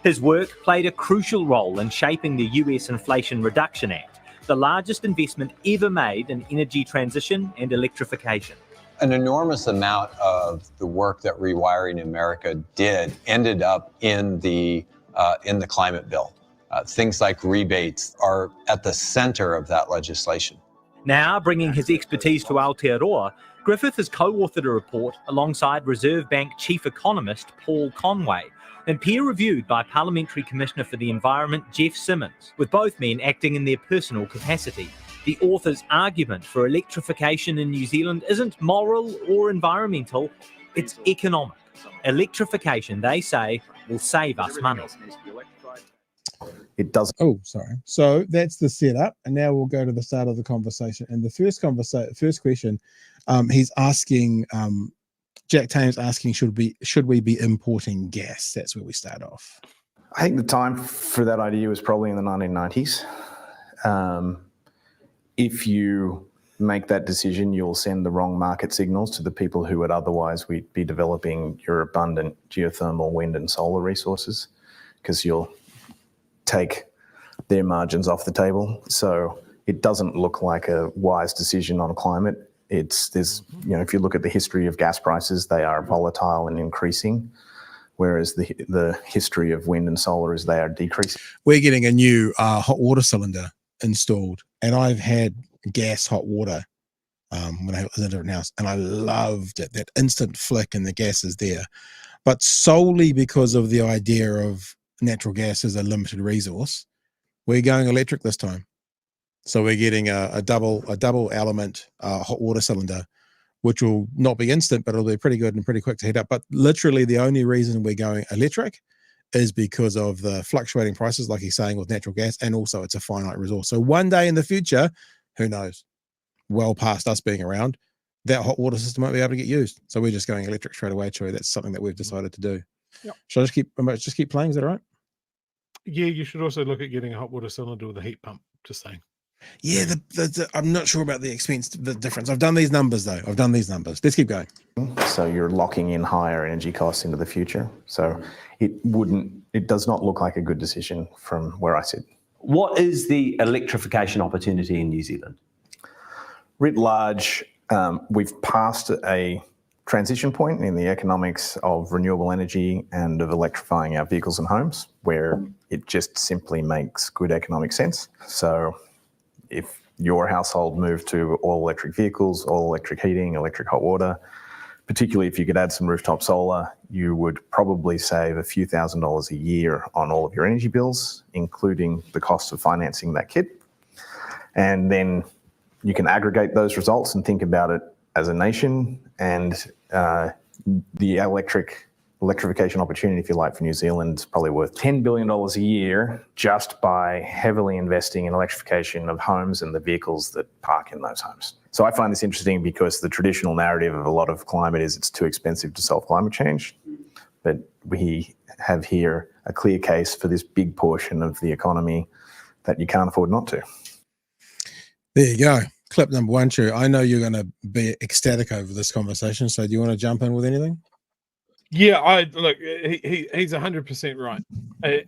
His work played a crucial role in shaping the US Inflation Reduction Act, the largest investment ever made in energy transition and electrification. An enormous amount of the work that Rewiring America did ended up in the climate bill. Things like rebates are at the center of that legislation. Now, bringing his expertise to Aotearoa, Griffith has co-authored a report alongside Reserve Bank chief economist Paul Conway, and peer-reviewed by Parliamentary Commissioner for the Environment Jeff Simmons, with both men acting in their personal capacity. The author's argument for electrification in New Zealand isn't moral or environmental, it's economic. Electrification, they say, will save us money. It doesn't. Oh, sorry. So that's the setup, and now we'll go to the start of the conversation. And the first question, he's asking, Jack Tame's asking, should we be importing gas? That's where we start off. I think the time for that idea was probably in the 1990s. If you make that decision, you'll send the wrong market signals to the people who would otherwise be developing your abundant geothermal, wind and solar resources, because you'll take their margins off the table. So it doesn't look like a wise decision on climate. If you look at the history of gas prices, they are volatile and increasing, whereas the history of wind and solar is they are decreasing. We're getting a new hot water cylinder installed, and I've had gas hot water when I was in a different house, and I loved it. That instant flick and the gas is there, but solely because of the idea of natural gas as a limited resource, we're going electric this time. So we're getting a double element hot water cylinder, which will not be instant, but it'll be pretty good and pretty quick to heat up. But literally the only reason we're going electric is because of the fluctuating prices, like he's saying, with natural gas, and also it's a finite resource. So one day in the future, who knows, well past us being around, that hot water system won't be able to get used. So we're just going electric straight away, Troy. That's something that we've decided to do. Yep. Should I just keep playing? Is that all right? Yeah, you should also look at getting a hot water cylinder with a heat pump, just saying. Yeah, I'm not sure about the expense, the difference. I've done these numbers though. Let's keep going. So you're locking in higher energy costs into the future. So it does not look like a good decision from where I sit. What is the electrification opportunity in New Zealand? Writ large, we've passed a transition point in the economics of renewable energy and of electrifying our vehicles and homes, where it just simply makes good economic sense. So if your household moved to all electric vehicles, all electric heating, electric hot water, particularly if you could add some rooftop solar, you would probably save a few $1,000s a year on all of your energy bills, including the cost of financing that kit. And then you can aggregate those results and think about it as a nation, and the electrification opportunity, if you like, for New Zealand is probably worth $10 billion a year just by heavily investing in electrification of homes and the vehicles that park in those homes. So I find this interesting because the traditional narrative of a lot of climate is it's too expensive to solve climate change. But we have here a clear case for this big portion of the economy that you can't afford not to. There you go. Clip number 1, Chew. I know you're going to be ecstatic over this conversation. So do you want to jump in with anything? Yeah, look, he's 100% right.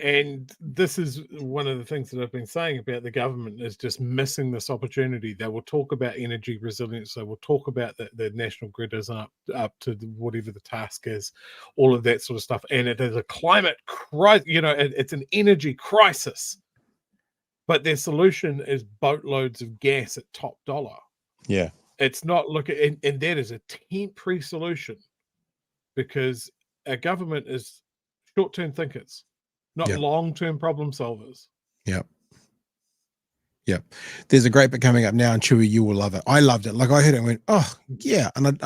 And this is one of the things that I've been saying about the government is just missing this opportunity. They will talk about energy resilience. They will talk about that the national grid isn't up to whatever the task is, all of that sort of stuff. And it is a climate crisis, it's an energy crisis. But their solution is boatloads of gas at top dollar. Yeah. It's not and that is a temporary solution because our government is short-term thinkers, not long-term problem solvers. Yep. There's a great bit coming up now, and Chewy, you will love it. I loved it. Like I heard it and went, oh yeah. And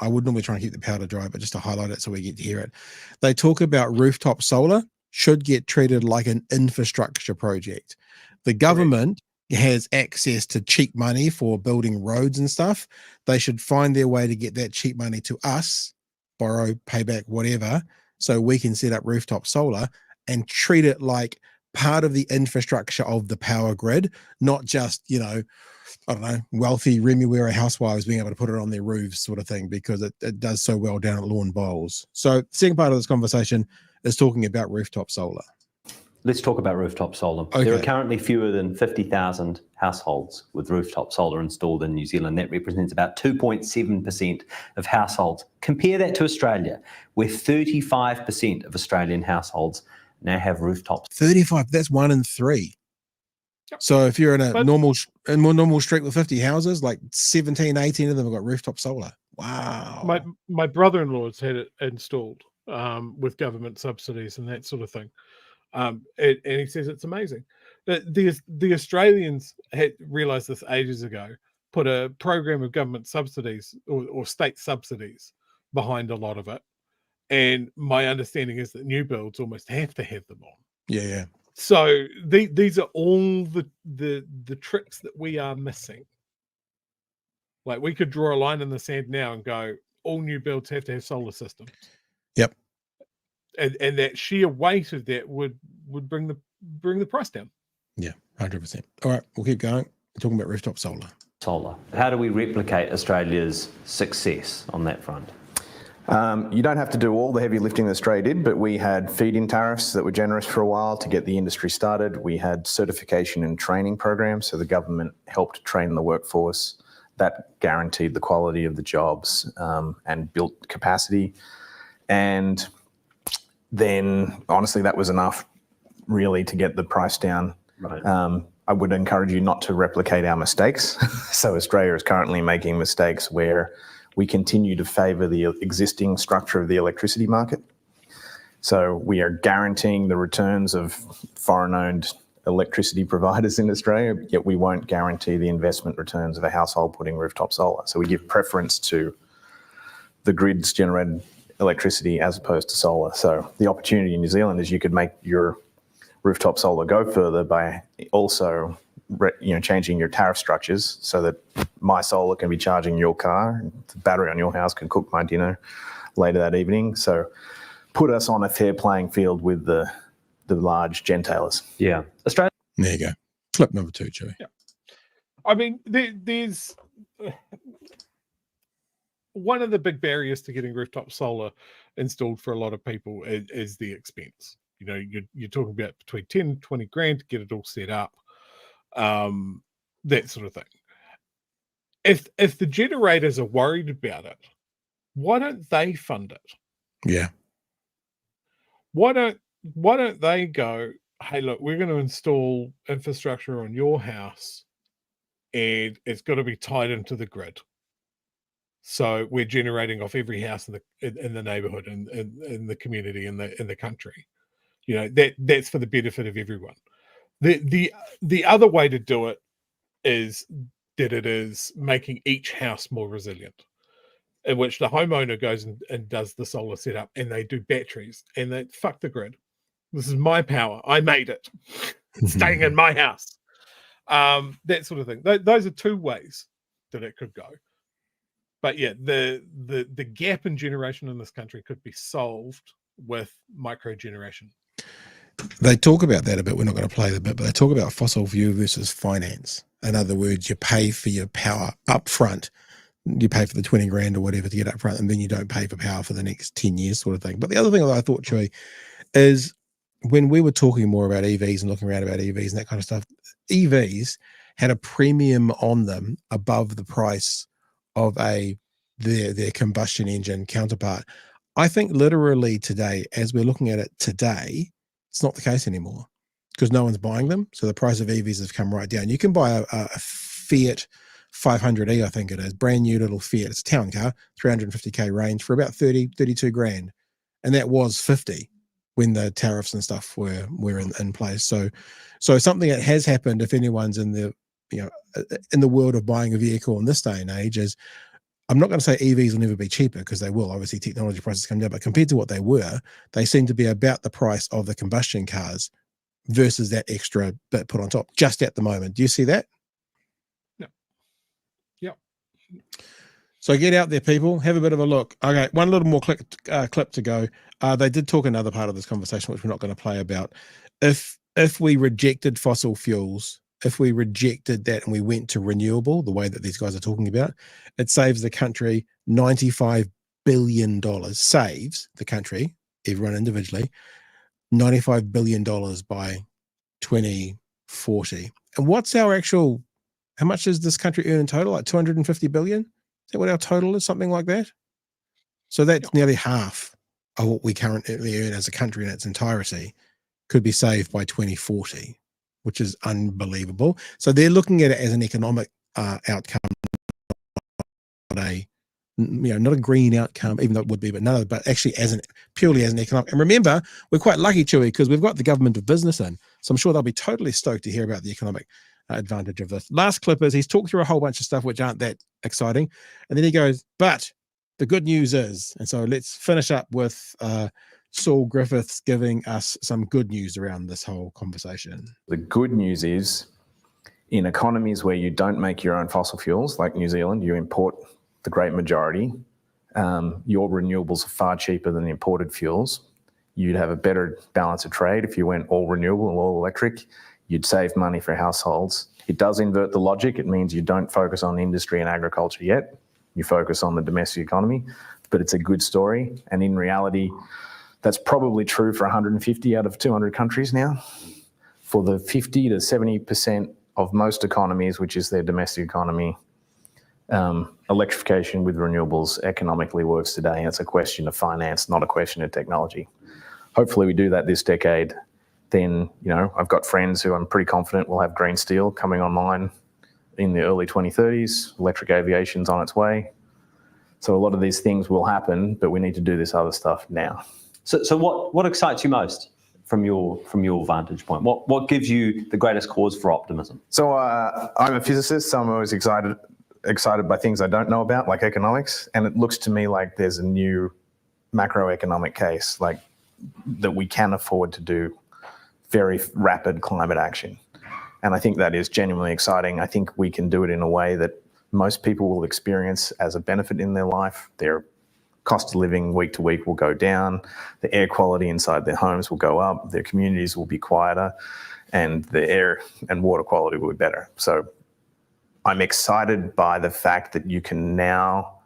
I would normally try and keep the powder dry, but just to highlight it so we get to hear it. They talk about rooftop solar should get treated like an infrastructure project. The government has access to cheap money for building roads and stuff. They should find their way to get that cheap money to us, borrow, pay back, whatever, so we can set up rooftop solar and treat it like part of the infrastructure of the power grid, not just, I don't know, wealthy Remuera housewives being able to put it on their roofs sort of thing, because it does so well down at Lawn Bowls. So the second part of this conversation is talking about rooftop solar. Let's talk about rooftop solar. Okay. There are currently fewer than 50,000 households with rooftop solar installed in New Zealand. That represents about 2.7% of households. Compare that to Australia, where 35% of Australian households now have rooftops. 35, that's 1 in 3. Yep. So if you're in a more normal street with 50 houses, like 17, 18 of them have got rooftop solar. Wow. My brother-in-law's had it installed with government subsidies and that sort of thing. And he says it's amazing. The Australians had realised this ages ago, put a program of government subsidies or state subsidies behind a lot of it. And my understanding is that new builds almost have to have them on. Yeah. So these are all the tricks that we are missing. Like we could draw a line in the sand now and go, all new builds have to have solar systems. Yep. And that sheer weight of that would bring the price down. Yeah, 100%. All right, we'll keep going. We're talking about rooftop solar. How do we replicate Australia's success on that front? You don't have to do all the heavy lifting that Australia did, but we had feed-in tariffs that were generous for a while to get the industry started. We had certification and training programs, so the government helped train the workforce. That guaranteed the quality of the jobs and built capacity. And then, honestly, that was enough, really, to get the price down. Right. I would encourage you not to replicate our mistakes. So Australia is currently making mistakes where we continue to favour the existing structure of the electricity market. So we are guaranteeing the returns of foreign-owned electricity providers in Australia, yet we won't guarantee the investment returns of a household putting rooftop solar. So we give preference to the grid's generated electricity as opposed to solar. So the opportunity in New Zealand is you could make your rooftop solar go further by also changing your tariff structures so that my solar can be charging your car, the battery on your house can cook my dinner later that evening. So put us on a fair playing field with the large gentailers. Yeah. Australia. There you go. Clip number 2, Chewy. Yeah. I mean, there's one of the big barriers to getting rooftop solar installed for a lot of people is the expense. You know, you're talking about between 10 and 20 grand to get it all set up, that sort of thing. If the generators are worried about it, why don't they fund it? Yeah. Why don't they go, hey, look, we're going to install infrastructure on your house, and it's got to be tied into the grid. So we're generating off every house in the neighborhood and in the community in the country. You know, that's for the benefit of everyone. The other way to do it is that it is making each house more resilient, in which the homeowner goes and does the solar setup, and they do batteries, and they fuck the grid. This is my power. I made it. It's staying in my house. That sort of thing. Those are two ways that it could go. But yeah, the gap in generation in this country could be solved with micro generation. They talk about that a bit. We're not going to play the bit, but they talk about fossil fuel versus finance. In other words, you pay for your power up front. You pay for the 20 grand or whatever to get up front, and then you don't pay for power for the next 10 years sort of thing. But the other thing that I thought, Chewy, is when we were talking more about EVs and looking around about EVs and that kind of stuff, EVs had a premium on them above the price of their combustion engine counterpart. I think literally today, as we're looking at it today, it's not the case anymore because no one's buying them. So the price of EVs has come right down. You can buy a Fiat 500e, I think it is, brand new little Fiat. It's a town car, 350k range for about 32 grand. And that was 50 when the tariffs and stuff were in place. So something that has happened, if anyone's in the world of buying a vehicle in this day and age, is I'm not going to say EVs will never be cheaper because they will. Obviously, technology prices come down, but compared to what they were, they seem to be about the price of the combustion cars versus that extra bit put on top just at the moment. Do you see that? No. Yeah. So get out there, people. Have a bit of a look. Okay, one little more clip to go. They did talk another part of this conversation, which we're not going to play, about if we rejected fossil fuels, if we rejected that and we went to renewable, the way that these guys are talking about, it saves the country $95 billion. Saves the country, everyone individually, $95 billion by 2040. And what's our actual, how much does this country earn in total? Like 250 billion? Is that what our total is? Something like that? So that's nearly half of what we currently earn as a country in its entirety could be saved by 2040, which is unbelievable. So they're looking at it as an economic outcome, not a green outcome, even though it would be, but actually purely as an economic. And remember, we're quite lucky, Chewy, because we've got the government of business in. So I'm sure they'll be totally stoked to hear about the economic advantage of this. Last clip is he's talked through a whole bunch of stuff which aren't that exciting. And then he goes, but the good news is, and so let's finish up with Saul Griffiths giving us some good news around this whole conversation. The good news is, in economies where you don't make your own fossil fuels, like New Zealand, you import the great majority. Your renewables are far cheaper than imported fuels. You'd have a better balance of trade if you went all renewable and all electric. You'd save money for households. It does invert the logic. It means you don't focus on industry and agriculture yet. You focus on the domestic economy, but it's a good story. And in reality, that's probably true for 150 out of 200 countries now. For the 50 to 70% of most economies, which is their domestic economy, electrification with renewables economically works today. It's a question of finance, not a question of technology. Hopefully we do that this decade. Then, I've got friends who I'm pretty confident will have green steel coming online in the early 2030s. Electric aviation's on its way. So a lot of these things will happen, but we need to do this other stuff now. So what excites you most from your vantage point? What gives you the greatest cause for optimism? So I'm a physicist, so I'm always excited by things I don't know about, like economics. And it looks to me like there's a new macroeconomic case, like that we can afford to do very rapid climate action. And I think that is genuinely exciting. I think we can do it in a way that most people will experience as a benefit in their life. Their cost of living week to week will go down. The air quality inside their homes will go up. Their communities will be quieter, and the air and water quality will be better. So I'm excited by the fact that you can now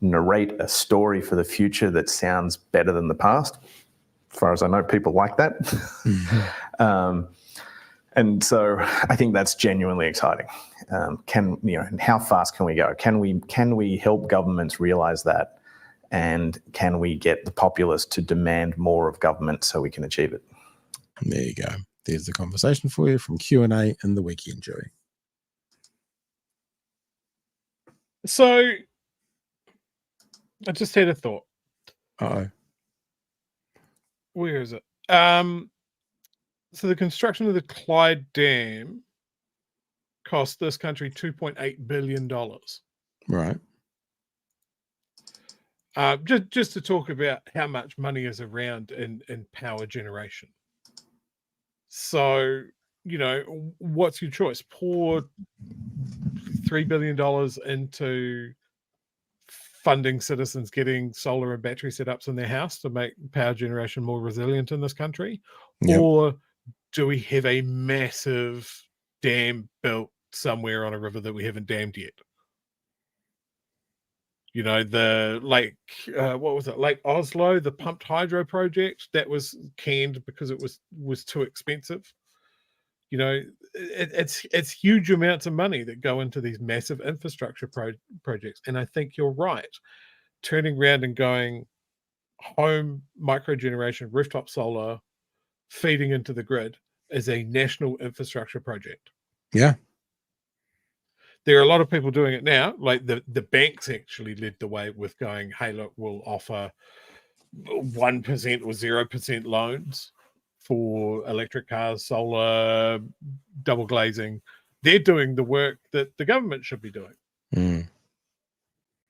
narrate a story for the future that sounds better than the past. As far as I know, people like that. And so I think that's genuinely exciting. And how fast can we go? Can we help governments realize that? And can we get the populace to demand more of government so we can achieve it? There you go. There's the conversation for you from Q&A in the weekend, Joey. So I just had a thought. Uh-oh. Where is it? So the construction of the Clyde Dam cost this country $2.8 billion. Right. Just to talk about how much money is around in power generation. So, what's your choice? Pour $3 billion into funding citizens getting solar and battery setups in their house to make power generation more resilient in this country? Yep. Or do we have a massive dam built somewhere on a river that we haven't dammed yet? The Lake, what was it? Lake Oslo, the pumped hydro project that was canned because it was too expensive. It's huge amounts of money that go into these massive infrastructure projects. And I think you're right. Turning around and going home microgeneration, rooftop solar, feeding into the grid is a national infrastructure project. Yeah. There are a lot of people doing it now. Like the banks actually led the way with going, hey, look, we'll offer 1% or 0% loans for electric cars, solar, double glazing. They're doing the work that the government should be doing. Mm.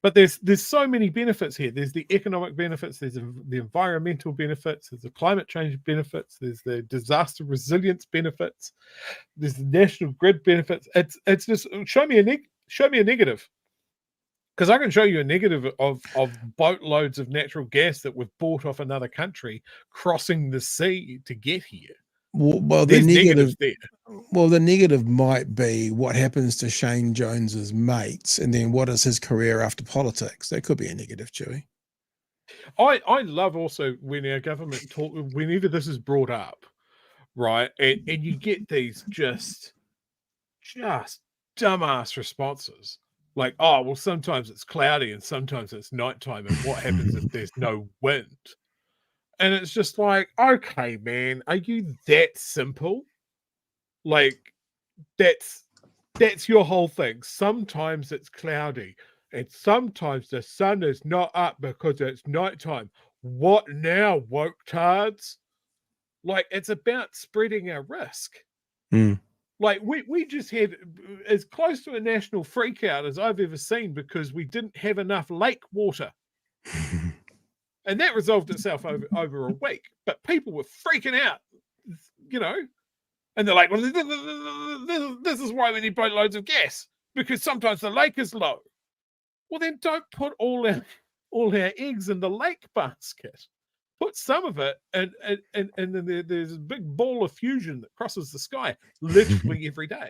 But there's so many benefits here. There's the economic benefits, there's the environmental benefits, there's the climate change benefits, there's the disaster resilience benefits, there's the national grid benefits. It's just show me a negative. Because I can show you a negative of boatloads of natural gas that we've bought off another country crossing the sea to get here. Well, the negative might be what happens to Shane Jones's mates, and then what is his career after politics. That could be a negative, Chewy. I love also when our government whenever this is brought up, right, and you get these just dumbass responses. Like, oh, well, sometimes it's cloudy and sometimes it's nighttime, and what happens if there's no wind? And it's just like, okay, man, are you that simple? Like, that's your whole thing. Sometimes it's cloudy, and sometimes the sun is not up because it's nighttime. What now, woke tards? Like, it's about spreading our risk. Mm. Like, we just had as close to a national freakout as I've ever seen because we didn't have enough lake water. And that resolved itself over a week. But people were freaking out, and they're like, well, this is why we need boatloads of gas, because sometimes the lake is low. Well, then don't put all our eggs in the lake basket. Put some of it, and then there's a big ball of fusion that crosses the sky literally every day.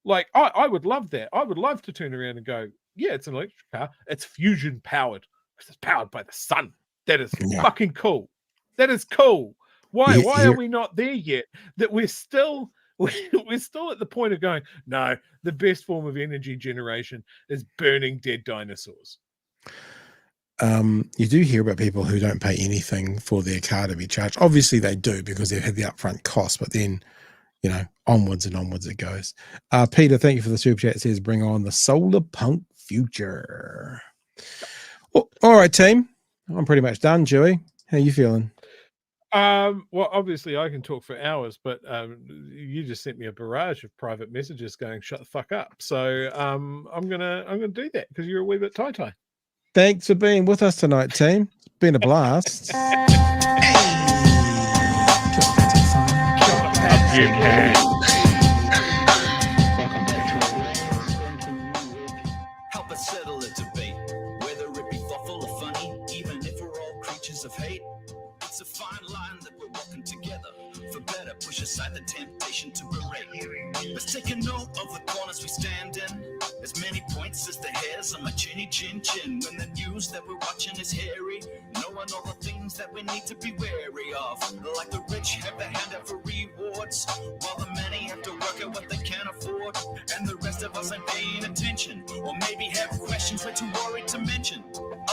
Like, I would love that. I would love to turn around and go, yeah, it's an electric car. It's fusion powered. It's powered by the sun. That is fucking cool. That is cool. Why are we not there yet? That we're still at the point of going, no, the best form of energy generation is burning dead dinosaurs. You do hear about people who don't pay anything for their car to be charged. Obviously they do because they've had the upfront cost, but then, onwards and onwards it goes. Peter, thank you for the super chat. It says, bring on the solar punk future. Well, all right, team. I'm pretty much done, Joey. How you feeling? Well, obviously I can talk for hours, but you just sent me a barrage of private messages going, shut the fuck up. So I'm gonna do that because you're a wee bit tie-tie. Thanks for being with us tonight, team. It's been a blast. Help us settle a debate, whether it be thoughtful or funny, even if we're all creatures of hate. It's a fine line that we're walking together, for better, push aside the temptation to berate. Let's take a note of the corners we stand in. As many points as the hairs on my chinny chin chin. When the news that we're watching is hairy, knowing all the things that we need to be wary of. Like the rich have the hand out for rewards, while the many have to work at what they can't afford. And the rest of us ain't paying attention, or maybe have questions we're too worried to mention.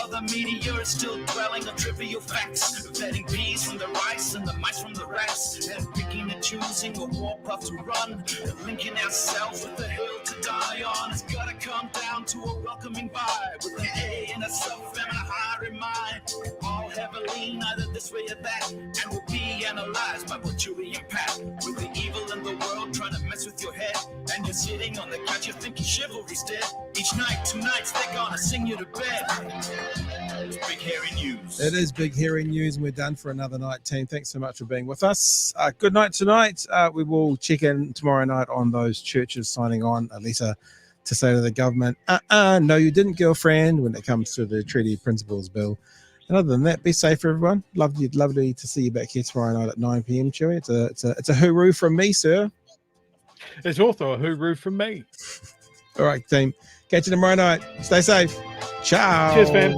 Other media is still dwelling on trivial facts, vetting peas from the rice and the mice from the rats, and picking and choosing a war puff to run, linking ourselves with the hill to die on. It's gotta come down to a welcoming vibe, with an A and a self and a higher in mind. All heavily, either this way or that, and will be analyzed by both Chewy and Pat. With the evil in the world trying to mess with your head, and you're sitting on the couch, you're thinking chivalry's dead. Each night, 2 nights, they're gonna sing you to bed. It's Big Hairy News. It is Big Hairy News, and we're done for another night, team. Thanks so much for being with us. Good night tonight. We will check in tomorrow night on those churches signing on a letter to say to the government, no, you didn't, girlfriend, when it comes to the Treaty Principles Bill. And other than that, be safe, everyone. Lovely to see you back here tomorrow night at 9 p.m, Chewy. It's a hooroo from me, sir. It's also a hooroo from me. All right, team. Catch you tomorrow night. Stay safe. Ciao. Cheers, man.